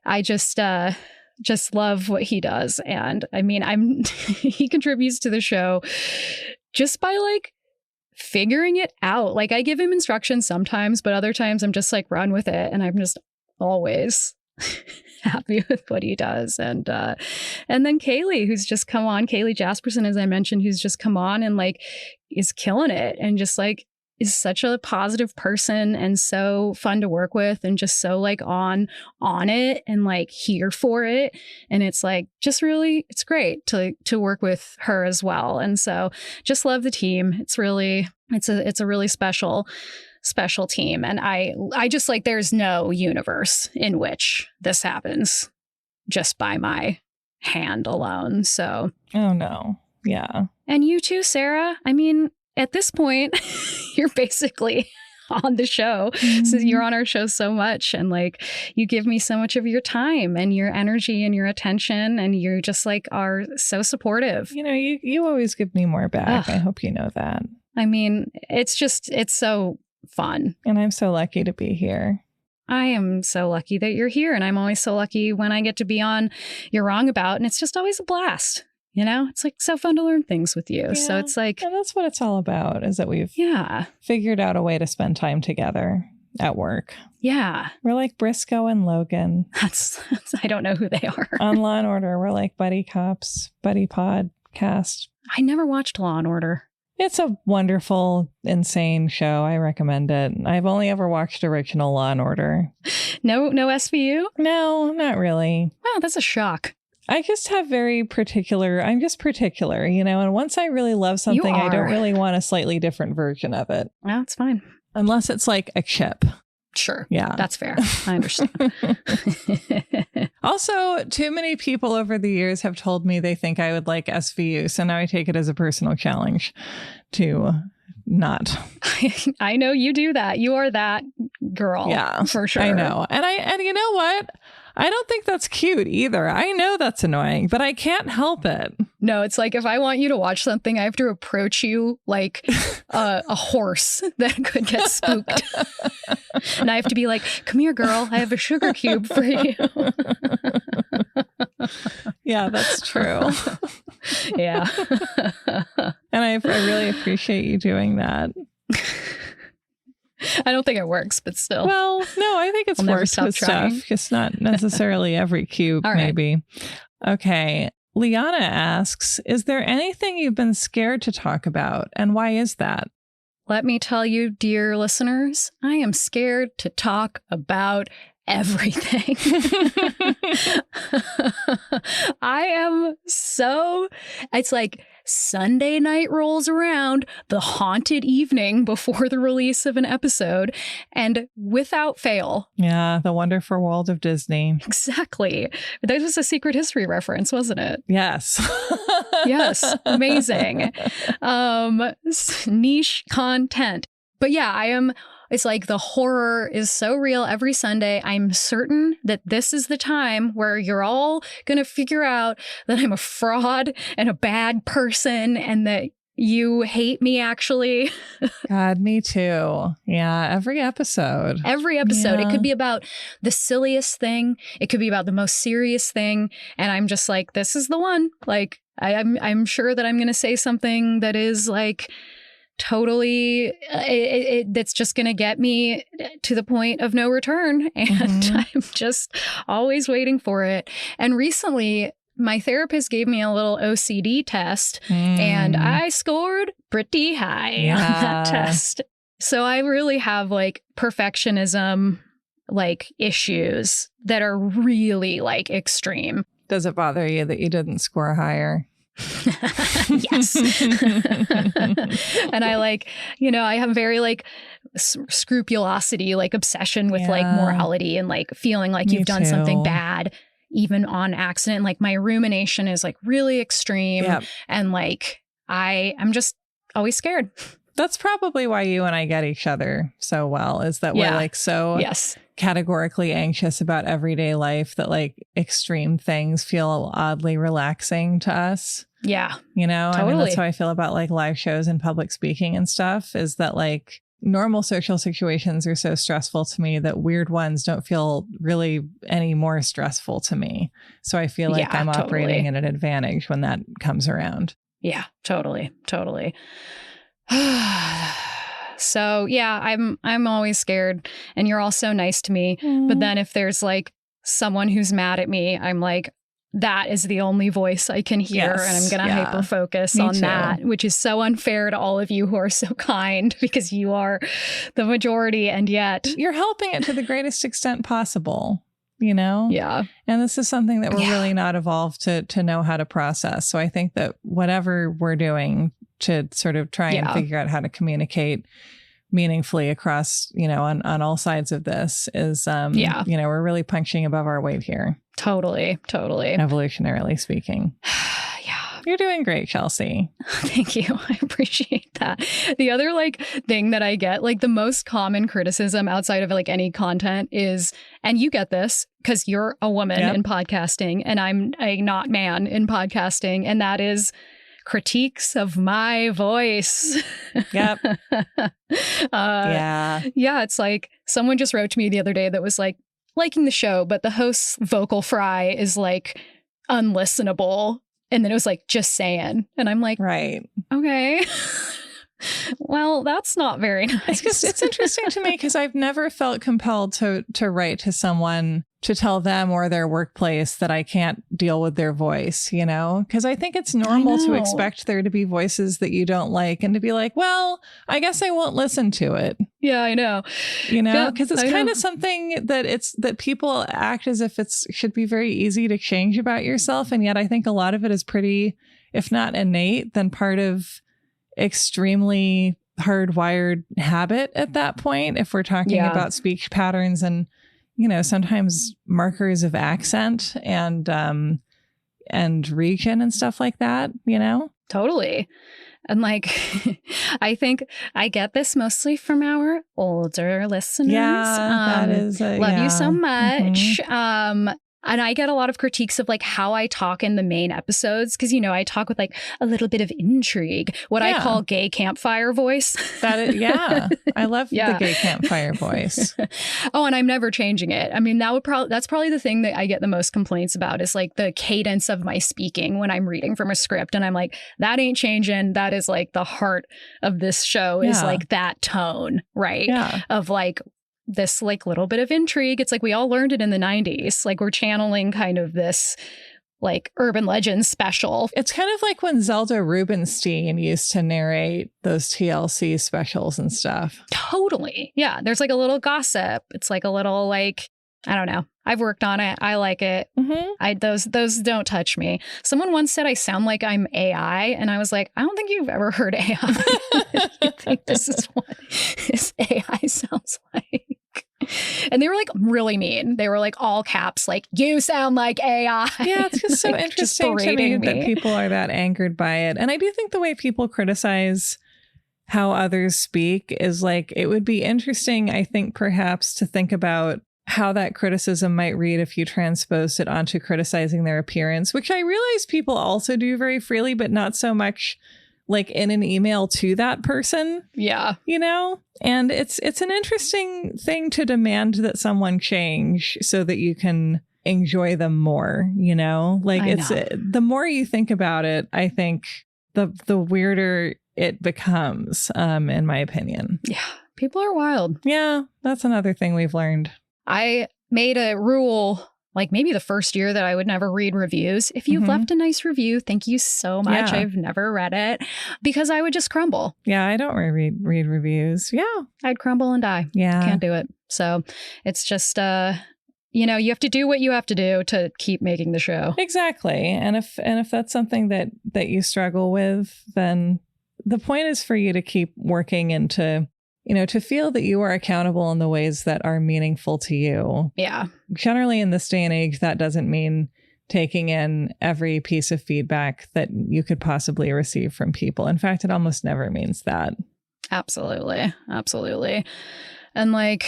[SPEAKER 1] I just love what he does. And I mean, he contributes to the show just by like figuring it out. Like I give him instructions sometimes, but other times I'm just like run with it. And I'm just always happy with what he does. And then Kaylee, who's just come on, Kaylee Jasperson, as I mentioned, who's just come on and like is killing it and just like is such a positive person and so fun to work with and just so like on it and like here for it. And it's like just really, it's great to work with her as well. And so just love the team. It's a really special team. And I just like, there's no universe in which this happens just by my hand alone. So.
[SPEAKER 2] Oh no. Yeah.
[SPEAKER 1] And you too, Sarah. I mean, at this point, you're basically on the show. So you're on our show so much. And like, you give me so much of your time and your energy and your attention. And you're just like, are so supportive.
[SPEAKER 2] You know, you always give me more back. I hope you know that.
[SPEAKER 1] I mean, it's so fun.
[SPEAKER 2] And I'm so lucky to be here.
[SPEAKER 1] I am so lucky that you're here. And I'm always so lucky when I get to be on You're Wrong About. And it's just always a blast. You know, it's like so fun to learn things with you. Yeah. So it's like,
[SPEAKER 2] and that's what it's all about, is that we've figured out a way to spend time together at work.
[SPEAKER 1] Yeah.
[SPEAKER 2] We're like Briscoe and Logan.
[SPEAKER 1] That's I don't know who they are.
[SPEAKER 2] On Law and Order, we're like buddy cops, buddy podcast.
[SPEAKER 1] I never watched Law and Order.
[SPEAKER 2] It's a wonderful, insane show. I recommend it. I've only ever watched original Law and Order.
[SPEAKER 1] No SVU?
[SPEAKER 2] No, not really.
[SPEAKER 1] Wow, that's a shock.
[SPEAKER 2] I just have I'm just particular, and once I really love something, I don't really want a slightly different version of it.
[SPEAKER 1] No, it's fine.
[SPEAKER 2] Unless it's like a chip.
[SPEAKER 1] Sure.
[SPEAKER 2] Yeah.
[SPEAKER 1] That's fair. I understand.
[SPEAKER 2] Also, too many people over the years have told me they think I would like SVU. So now I take it as a personal challenge to not.
[SPEAKER 1] I know you do that. You are that girl.
[SPEAKER 2] Yeah,
[SPEAKER 1] for sure.
[SPEAKER 2] I know. And you know what? I don't think that's cute either. I know that's annoying, but I can't help it.
[SPEAKER 1] No, it's like if I want you to watch something, I have to approach you like a horse that could get spooked. And I have to be like, come here, girl. I have a sugar cube for you.
[SPEAKER 2] Yeah, that's true.
[SPEAKER 1] Yeah.
[SPEAKER 2] And I really appreciate you doing that.
[SPEAKER 1] I don't think it works, but still.
[SPEAKER 2] Well, no, I think it's worked with stuff. Just not necessarily every cube, maybe. Okay. Liana asks, is there anything you've been scared to talk about? And why is that?
[SPEAKER 1] Let me tell you, dear listeners, I am scared to talk about everything. It's like Sunday night rolls around, the haunted evening before the release of an episode, and without fail.
[SPEAKER 2] Yeah, the wonderful world of Disney.
[SPEAKER 1] Exactly. That was a Secret History reference, wasn't it?
[SPEAKER 2] Yes.
[SPEAKER 1] Yes. Amazing. Niche content. But yeah, it's like the horror is so real every Sunday. I'm certain that this is the time where you're all going to figure out that I'm a fraud and a bad person and that you hate me, actually.
[SPEAKER 2] God, me too. Yeah, every episode.
[SPEAKER 1] Every episode. Yeah. It could be about the silliest thing. It could be about the most serious thing. And I'm just like, this is the one. Like, I'm sure that I'm going to say something that is like totally that's just going to get me to the point of no return. And I'm just always waiting for it. And recently, my therapist gave me a little OCD test and I scored pretty high on that test. So I really have like perfectionism, like issues that are really like extreme.
[SPEAKER 2] Does it bother you that you didn't score higher?
[SPEAKER 1] Yes. And I like, I have very like scrupulosity, like obsession with like morality and like feeling like you've done something bad, even on accident. Like my rumination is like really extreme. Yep. And like, I'm just always scared.
[SPEAKER 2] That's probably why you and I get each other so well, is that we're like so categorically anxious about everyday life that like extreme things feel oddly relaxing to us.
[SPEAKER 1] Yeah.
[SPEAKER 2] Totally. I mean, that's how I feel about like live shows and public speaking and stuff, is that like normal social situations are so stressful to me that weird ones don't feel really any more stressful to me. So I feel like I'm operating at an advantage when that comes around.
[SPEAKER 1] Yeah, totally. So yeah, I'm always scared, and you're all so nice to me. But then if there's like someone who's mad at me, I'm like, that is the only voice I can hear. Yes, and I'm going to hyper focus on that, which is so unfair to all of you who are so kind, because you are the majority. And yet
[SPEAKER 2] you're helping it to the greatest extent possible, Yeah. And this is something that we're really not evolved to know how to process. So I think that whatever we're doing to sort of try and figure out how to communicate meaningfully across, on all sides of this is, we're really punching above our weight here.
[SPEAKER 1] Totally.
[SPEAKER 2] Evolutionarily speaking. Yeah. You're doing great, Chelsey.
[SPEAKER 1] Thank you. I appreciate that. The other like thing that I get, like the most common criticism outside of like any content is, and you get this because you're a woman in podcasting and I'm a not man in podcasting, and that is critiques of my voice.
[SPEAKER 2] Yep.
[SPEAKER 1] Yeah, it's like someone just wrote to me the other day that was like, liking the show, but the host's vocal fry is like unlistenable. And then it was like, just saying. And I'm like,
[SPEAKER 2] right.
[SPEAKER 1] Okay. Well, that's not very nice.
[SPEAKER 2] It's interesting to me because I've never felt compelled to write to someone to tell them or their workplace that I can't deal with their voice, you know? Because I think it's normal to expect there to be voices that you don't like and to be like, well, I guess I won't listen to it.
[SPEAKER 1] Yeah, I know.
[SPEAKER 2] You know, because it's kind of something that people act as if it should be very easy to change about yourself. And yet I think a lot of it is pretty, if not innate, then part of extremely hardwired habit at that point. If we're talking about speech patterns and, you know, sometimes markers of accent and region and stuff like that, you know?
[SPEAKER 1] Totally. And like, I think I get this mostly from our older listeners.
[SPEAKER 2] Yeah, that is.
[SPEAKER 1] Love you so much. And I get a lot of critiques of like how I talk in the main episodes. Cause you know, I talk with like a little bit of intrigue, what I call gay campfire voice.
[SPEAKER 2] That is, I love the gay campfire voice.
[SPEAKER 1] Oh, and I'm never changing it. I mean, that's probably the thing that I get the most complaints about is like the cadence of my speaking when I'm reading from a script. And I'm like, that ain't changing. That is like the heart of this show is like that tone, right? Yeah. Of like, this like little bit of intrigue. It's like we all learned it in the 90s. Like we're channeling kind of this like urban legends special.
[SPEAKER 2] It's kind of like when Zelda Rubinstein used to narrate those TLC specials and stuff.
[SPEAKER 1] Totally. Yeah. There's like a little gossip. It's like a little like, I don't know. I've worked on it. I like it. Those don't touch me. Someone once said I sound like I'm AI. And I was like, I don't think you've ever heard AI. You think this is what AI sounds like? And they were like really mean. They were like all caps, like, you sound like AI.
[SPEAKER 2] Yeah, it's just so like, interesting to me that people are that angered by it. And I do think the way people criticize how others speak is like, it would be interesting, I think, perhaps to think about how that criticism might read if you transposed it onto criticizing their appearance, which I realize people also do very freely, but not so much like in an email to that person.
[SPEAKER 1] Yeah.
[SPEAKER 2] You know, and it's an interesting thing to demand that someone change so that you can enjoy them more, you know, like the more you think about it, I think the weirder it becomes, in my opinion.
[SPEAKER 1] Yeah. People are wild.
[SPEAKER 2] Yeah. That's another thing we've learned.
[SPEAKER 1] I made a rule, like maybe the first year, that I would never read reviews. If you've left a nice review, thank you so much. Yeah. I've never read it because I would just crumble.
[SPEAKER 2] Yeah, I don't read reviews. Yeah.
[SPEAKER 1] I'd crumble and die.
[SPEAKER 2] Yeah.
[SPEAKER 1] Can't do it. So it's just, you know, you have to do what you have to do to keep making the show.
[SPEAKER 2] Exactly. And if that's something that you struggle with, then the point is for you to keep working and to, you know, to feel that you are accountable in the ways that are meaningful to you.
[SPEAKER 1] Yeah.
[SPEAKER 2] Generally, in this day and age, that doesn't mean taking in every piece of feedback that you could possibly receive from people. In fact, it almost never means that.
[SPEAKER 1] Absolutely. Absolutely. And like,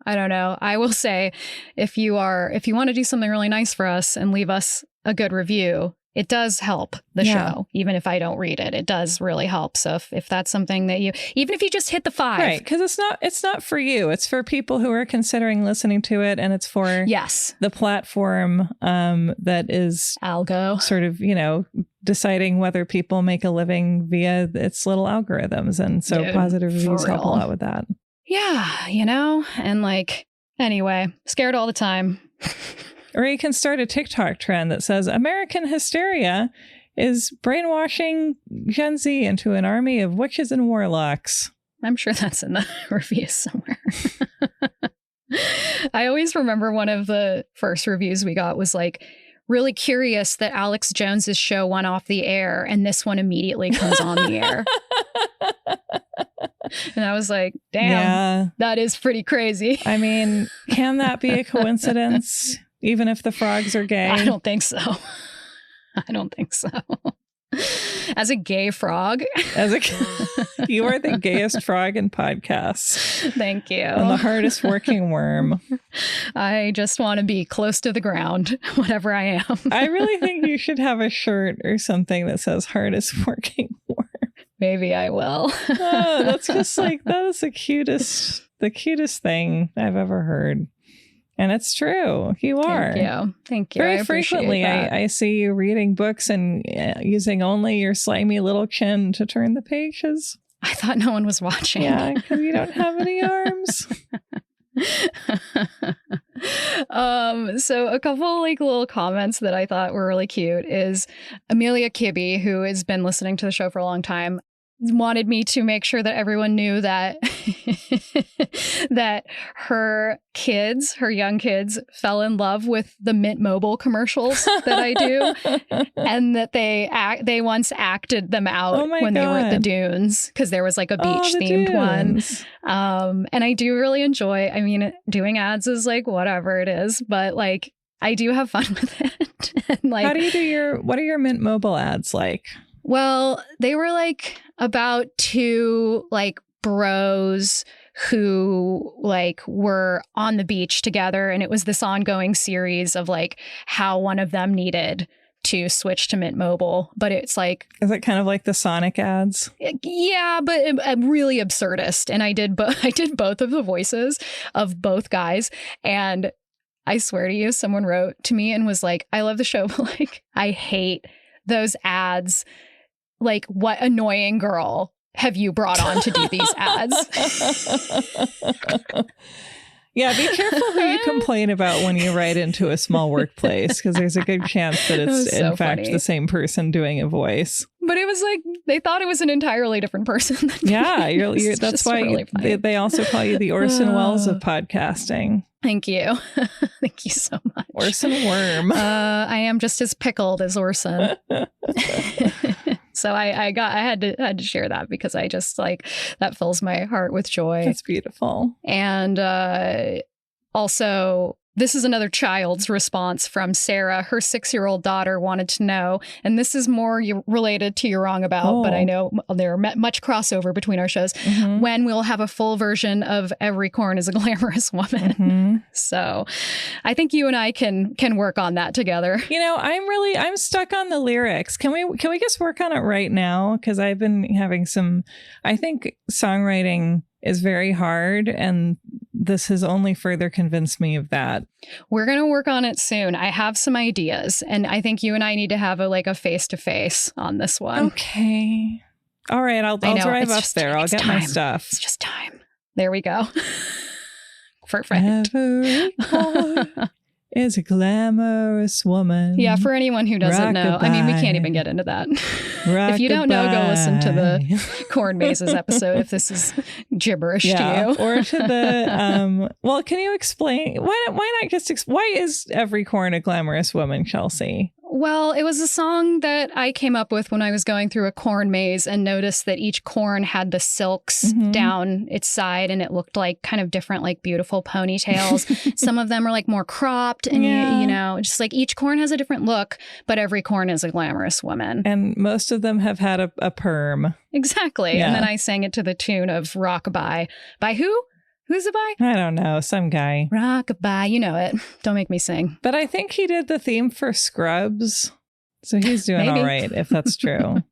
[SPEAKER 1] I don't know. I will say, if you want to do something really nice for us and leave us a good review, it does help the show. Even if I don't read it, it does really help. So if that's something that even if you just hit the 5.
[SPEAKER 2] Right. Because it's not for you. It's for people who are considering listening to it. And it's for the platform that is
[SPEAKER 1] algo
[SPEAKER 2] sort of, you know, deciding whether people make a living via its little algorithms. And so positive reviews help a lot with that.
[SPEAKER 1] Yeah. You know, and like, anyway, scared all the time.
[SPEAKER 2] Or you can start a TikTok trend that says American Hysteria is brainwashing Gen Z into an army of witches and warlocks.
[SPEAKER 1] I'm sure that's in the reviews somewhere. I always remember one of the first reviews we got was like, really curious that Alex Jones's show went off the air and this one immediately comes on the air. And I was like, damn, that is pretty crazy.
[SPEAKER 2] I mean, can that be a coincidence? Even if the frogs are gay?
[SPEAKER 1] I don't think so. I don't think so. As a gay frog.
[SPEAKER 2] You are the gayest frog in podcasts.
[SPEAKER 1] Thank you.
[SPEAKER 2] And the hardest working worm.
[SPEAKER 1] I just want to be close to the ground, whatever I am.
[SPEAKER 2] I really think you should have a shirt or something that says hardest working worm.
[SPEAKER 1] Maybe I will.
[SPEAKER 2] Oh, that's just like, that is the cutest thing I've ever heard. And it's true. You are.
[SPEAKER 1] Thank you.
[SPEAKER 2] Very frequently, I see you reading books and using only your slimy little chin to turn the pages.
[SPEAKER 1] I thought no one was watching.
[SPEAKER 2] Yeah, because you don't have any arms.
[SPEAKER 1] So a couple like little comments that I thought were really cute is Amelia Kibbe, who has been listening to the show for a long time, wanted me to make sure that everyone knew that that her young kids fell in love with the Mint Mobile commercials that I do, and that they once acted them out when they were at the dunes, because there was like a beach themed one. And I do really enjoy, I mean, doing ads is like whatever it is, but like I do have fun with it. And like,
[SPEAKER 2] how do you do what are your Mint Mobile ads like?
[SPEAKER 1] Well, they were like about two like bros who like were on the beach together, and it was this ongoing series of like how one of them needed to switch to Mint Mobile. But it's like,
[SPEAKER 2] is it kind of like the Sonic ads?
[SPEAKER 1] Yeah, but really absurdist. And I did both of the voices of both guys, and I swear to you, someone wrote to me and was like, I love the show, but like I hate those ads. Like, what annoying girl have you brought on to do these ads?
[SPEAKER 2] Yeah, be careful who you complain about when you write into a small workplace, because there's a good chance that it's so in fact funny. The same person doing a voice.
[SPEAKER 1] But it was like, they thought it was an entirely different person.
[SPEAKER 2] Yeah, that's why really they also call you the Orson Welles of podcasting.
[SPEAKER 1] Thank you. Thank you so much.
[SPEAKER 2] Orson Worm.
[SPEAKER 1] I am just as pickled as Orson. So I had to share that, because I just like, that fills my heart with joy.
[SPEAKER 2] That's beautiful.
[SPEAKER 1] And also, this is another child's response from Sarah. Her 6-year-old daughter wanted to know, and this is more related to You're Wrong About, but I know there are much crossover between our shows, when we'll have a full version of Every Corn is a Glamorous Woman. So I think you and I can work on that together.
[SPEAKER 2] You know, I'm stuck on the lyrics. Can we just work on it right now? Because I've been having I think songwriting is very hard, and this has only further convinced me of that.
[SPEAKER 1] We're going to work on it soon. I have some ideas, and I think you and I need to have a face-to-face on this one.
[SPEAKER 2] Okay. All right. I'll drive up there. I'll get my stuff.
[SPEAKER 1] It's just time. There we go. Perfect.
[SPEAKER 2] Every corn is a glamorous woman.
[SPEAKER 1] Yeah, for anyone who doesn't know. I mean, we can't even get into that. If you don't know, go listen to the Corn Mazes episode if this is gibberish to you.
[SPEAKER 2] Or to the, well, can you explain, why not just, why is Every Corn a Glamorous Woman, Chelsey?
[SPEAKER 1] Well, it was a song that I came up with when I was going through a corn maze and noticed that each corn had the silks down its side, and it looked like kind of different, like beautiful ponytails. Some of them are like more cropped, and you know, just like each corn has a different look, but every corn is a glamorous woman.
[SPEAKER 2] And most of them have had a perm.
[SPEAKER 1] Exactly. Yeah. And then I sang it to the tune of Rockabye. By who? Who's it by?
[SPEAKER 2] I don't know. Some guy.
[SPEAKER 1] Rockabye. You know it. Don't make me sing.
[SPEAKER 2] But I think he did the theme for Scrubs. So he's doing all right, if that's true.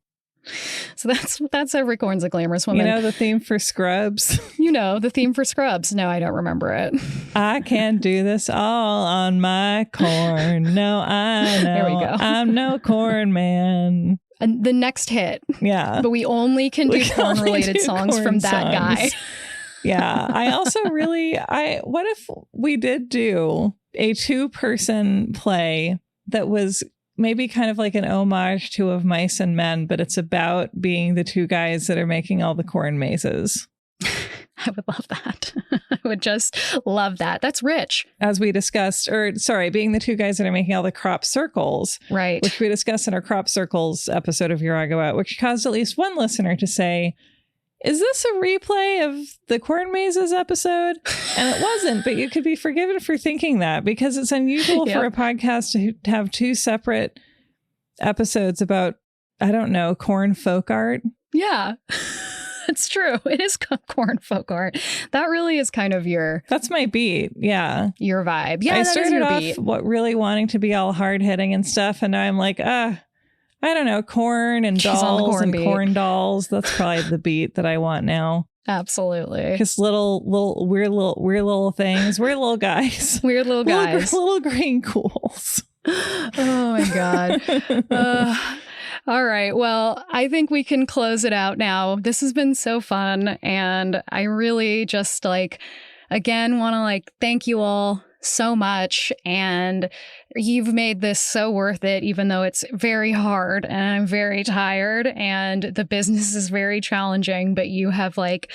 [SPEAKER 1] So that's Every Corn's a Glamorous Woman.
[SPEAKER 2] You know the theme for Scrubs?
[SPEAKER 1] You know the theme for Scrubs. No, I don't remember it.
[SPEAKER 2] I can do this all on my corn. No, I know.
[SPEAKER 1] There we go.
[SPEAKER 2] I'm no corn man.
[SPEAKER 1] And the next hit.
[SPEAKER 2] Yeah.
[SPEAKER 1] But we only can do corn-related songs from that guy.
[SPEAKER 2] Yeah. I also what if we did do a 2-person play that was maybe kind of like an homage to Of Mice and Men, but it's about being the 2 guys that are making all the corn mazes.
[SPEAKER 1] I would love that. I would just love that. That's rich.
[SPEAKER 2] As we discussed, being the 2 guys that are making all the crop circles.
[SPEAKER 1] Right.
[SPEAKER 2] Which we discussed in our crop circles episode of Your Eye Go Out, which caused at least one listener to say, is this a replay of the Corn Mazes episode? And it wasn't, but you could be forgiven for thinking that, because it's unusual for a podcast to have 2 separate episodes about, I don't know, corn folk art.
[SPEAKER 1] Yeah, it's true. It is corn folk art. That really is kind of
[SPEAKER 2] that's my beat. Yeah.
[SPEAKER 1] Your vibe. Yeah,
[SPEAKER 2] I started off really wanting to be all hard hitting and stuff. And now I'm like, I don't know, corn and dolls and corn dolls. That's probably the beat that I want now.
[SPEAKER 1] Absolutely.
[SPEAKER 2] Just little weird little things. Weird little guys.
[SPEAKER 1] Weird little guys.
[SPEAKER 2] Little green ghouls.
[SPEAKER 1] Oh my God. All right. Well, I think we can close it out now. This has been so fun. And I really just again, want to thank you all so much, and you've made this so worth it, even though it's very hard and I'm very tired and the business is very challenging, but you have like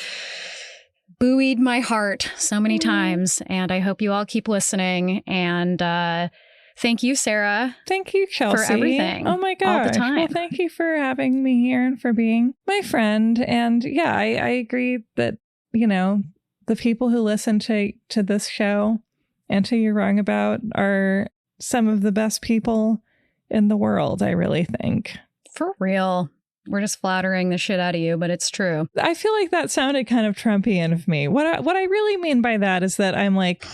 [SPEAKER 1] buoyed my heart so many times, and I hope you all keep listening. And thank you, Sarah.
[SPEAKER 2] Thank you, Chelsey.
[SPEAKER 1] For everything.
[SPEAKER 2] Oh my gosh.
[SPEAKER 1] All the time.
[SPEAKER 2] Well, thank you for having me here and for being my friend. And yeah, I agree that, you know, the people who listen to this show and to You're Wrong About are some of the best people in the world, I really think.
[SPEAKER 1] For real. We're just flattering the shit out of you, but it's true.
[SPEAKER 2] I feel like that sounded kind of Trumpian of me. What I really mean by that is that I'm like,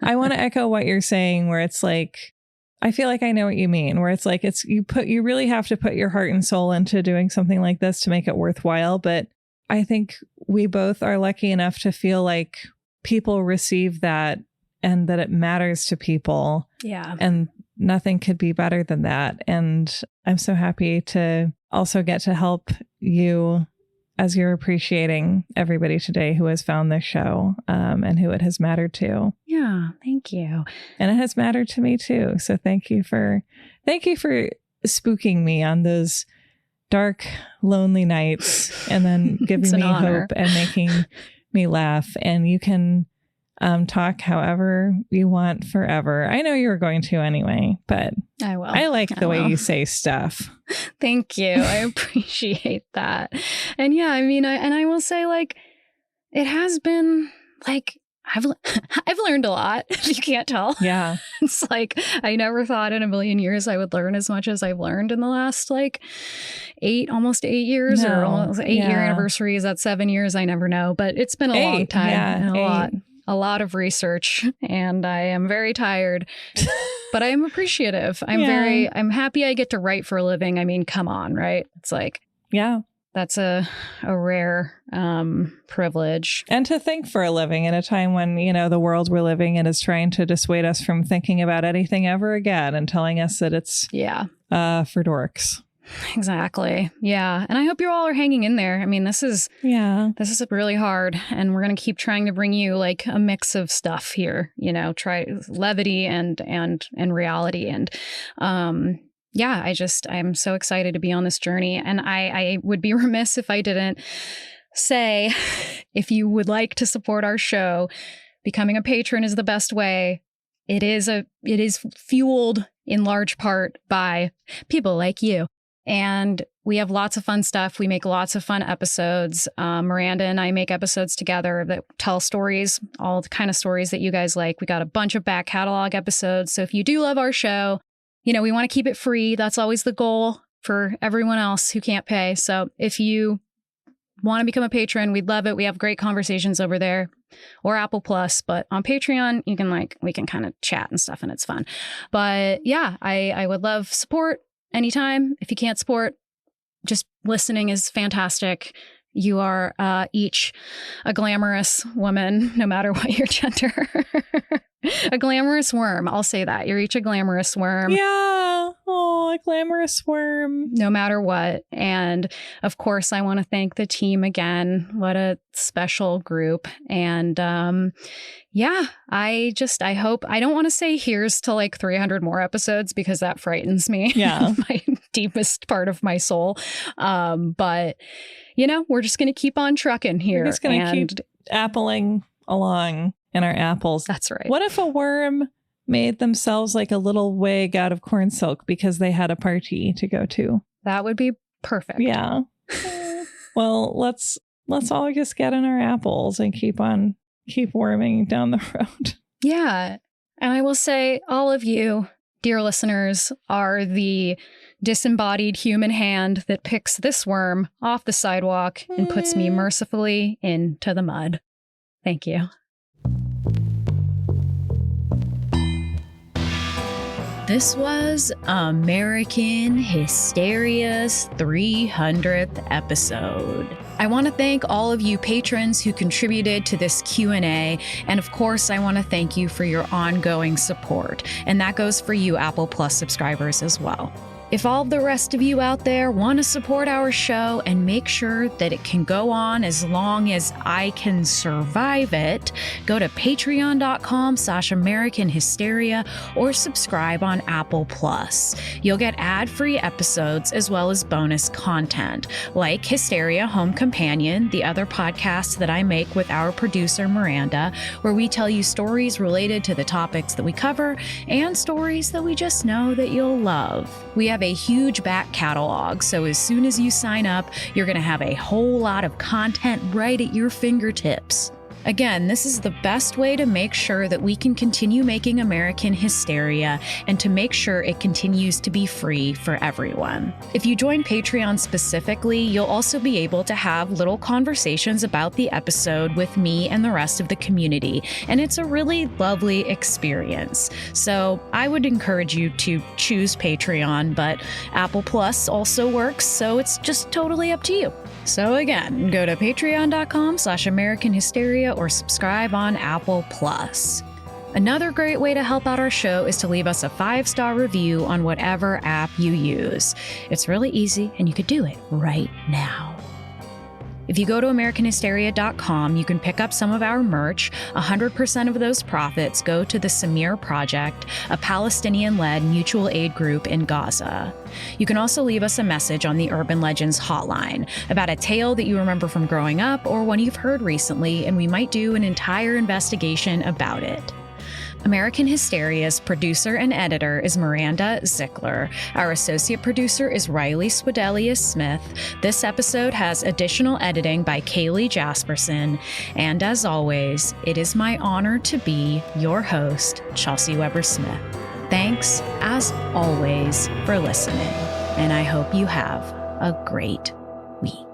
[SPEAKER 2] I want to echo what you're saying, where it's like, I feel like I know what you mean, where it's like, you really have to put your heart and soul into doing something like this to make it worthwhile. But I think we both are lucky enough to feel like people receive that and that it matters to people.
[SPEAKER 1] Yeah.
[SPEAKER 2] And nothing could be better than that. And I'm so happy to also get to help you as you're appreciating everybody today who has found this show and who it has mattered to.
[SPEAKER 1] Yeah, thank you.
[SPEAKER 2] And it has mattered to me too. So thank you for spooking me on those dark, lonely nights and then giving me hope and making me laugh. And you can talk however you want forever. I know you were going to anyway, but
[SPEAKER 1] I will.
[SPEAKER 2] I like the way you say stuff.
[SPEAKER 1] Thank you. I appreciate that. And yeah, I mean, I will say, like, it has been like, I've learned a lot, if you can't tell.
[SPEAKER 2] Yeah.
[SPEAKER 1] It's like, I never thought in a million years I would learn as much as I've learned in the last like almost 8 years, or almost 8-year anniversary. Is that 7 years? I never know, but it's been a long time and a lot of research, and I am very tired, but I am appreciative. I'm happy I get to write for a living. I mean, come on, right? It's like, that's a rare privilege.
[SPEAKER 2] And to think for a living in a time when, you know, the world we're living in is trying to dissuade us from thinking about anything ever again and telling us that it's for dorks.
[SPEAKER 1] Exactly. Yeah. And I hope you all are hanging in there. I mean, this is really hard, and we're going to keep trying to bring you like a mix of stuff here, you know, try levity and reality. And I'm so excited to be on this journey. And I would be remiss if I didn't say, if you would like to support our show, becoming a patron is the best way. It is fueled in large part by people like you. And we have lots of fun stuff. We make lots of fun episodes. Miranda and I make episodes together that tell stories, all the kind of stories that you guys like. We got a bunch of back catalog episodes. So if you do love our show, you know, we want to keep it free. That's always the goal for everyone else who can't pay. So if you want to become a patron, we'd love it. We have great conversations over there, or Apple Plus, but on Patreon, we can kind of chat and stuff, and it's fun. But yeah, I would love support. Anytime. If you can't support, just listening is fantastic. You are each a glamorous woman, no matter what your gender. A glamorous worm. I'll say that. You're each a glamorous worm.
[SPEAKER 2] Yeah. Oh, a glamorous worm.
[SPEAKER 1] No matter what. And of course, I want to thank the team again. What a special group. And I hope, I don't want to say here's to like 300 more episodes, because that frightens me.
[SPEAKER 2] Yeah.
[SPEAKER 1] My deepest part of my soul. But, you know, we're just going to keep on trucking here.
[SPEAKER 2] We're just going to keep appling along in our apples.
[SPEAKER 1] That's right.
[SPEAKER 2] What if a worm made themselves like a little wig out of corn silk because they had a party to go to?
[SPEAKER 1] That would be perfect.
[SPEAKER 2] Yeah. Well, let's all just get in our apples and keep worming down the road. Yeah.
[SPEAKER 1] And I will say, all of you, dear listeners, are the disembodied human hand that picks this worm off the sidewalk and puts me mercifully into the mud. Thank you. This was American Hysteria's 300th episode. I want to thank all of you patrons who contributed to this Q&A, and of course, I want to thank you for your ongoing support, and that goes for you Apple Plus subscribers as well. If all of the rest of you out there want to support our show and make sure that it can go on as long as I can survive it, go to patreon.com/American Hysteria or subscribe on Apple Plus. You'll get ad-free episodes as well as bonus content, like Hysteria Home Companion, the other podcast that I make with our producer Miranda, where we tell you stories related to the topics that we cover and stories that we just know that you'll love. We have a huge back catalog, so as soon as you sign up, you're going to have a whole lot of content right at your fingertips. Again, this is the best way to make sure that we can continue making American Hysteria and to make sure it continues to be free for everyone. If you join Patreon specifically, you'll also be able to have little conversations about the episode with me and the rest of the community, and it's a really lovely experience. So I would encourage you to choose Patreon, but Apple Plus also works, so it's just totally up to you. So again, go to patreon.com/American Hysteria or subscribe on Apple Plus. Another great way to help out our show is to leave us a 5-star review on whatever app you use. It's really easy, and you could do it right now. If you go to AmericanHysteria.com, you can pick up some of our merch. 100% of those profits go to the Samir Project, a Palestinian-led mutual aid group in Gaza. You can also leave us a message on the Urban Legends hotline about a tale that you remember from growing up or one you've heard recently, and we might do an entire investigation about it. American Hysteria's producer and editor is Miranda Zickler. Our associate producer is Riley Swedelius-Smith. This episode has additional editing by Kaylee Jasperson. And as always, it is my honor to be your host, Chelsey Weber-Smith. Thanks, as always, for listening, and I hope you have a great week.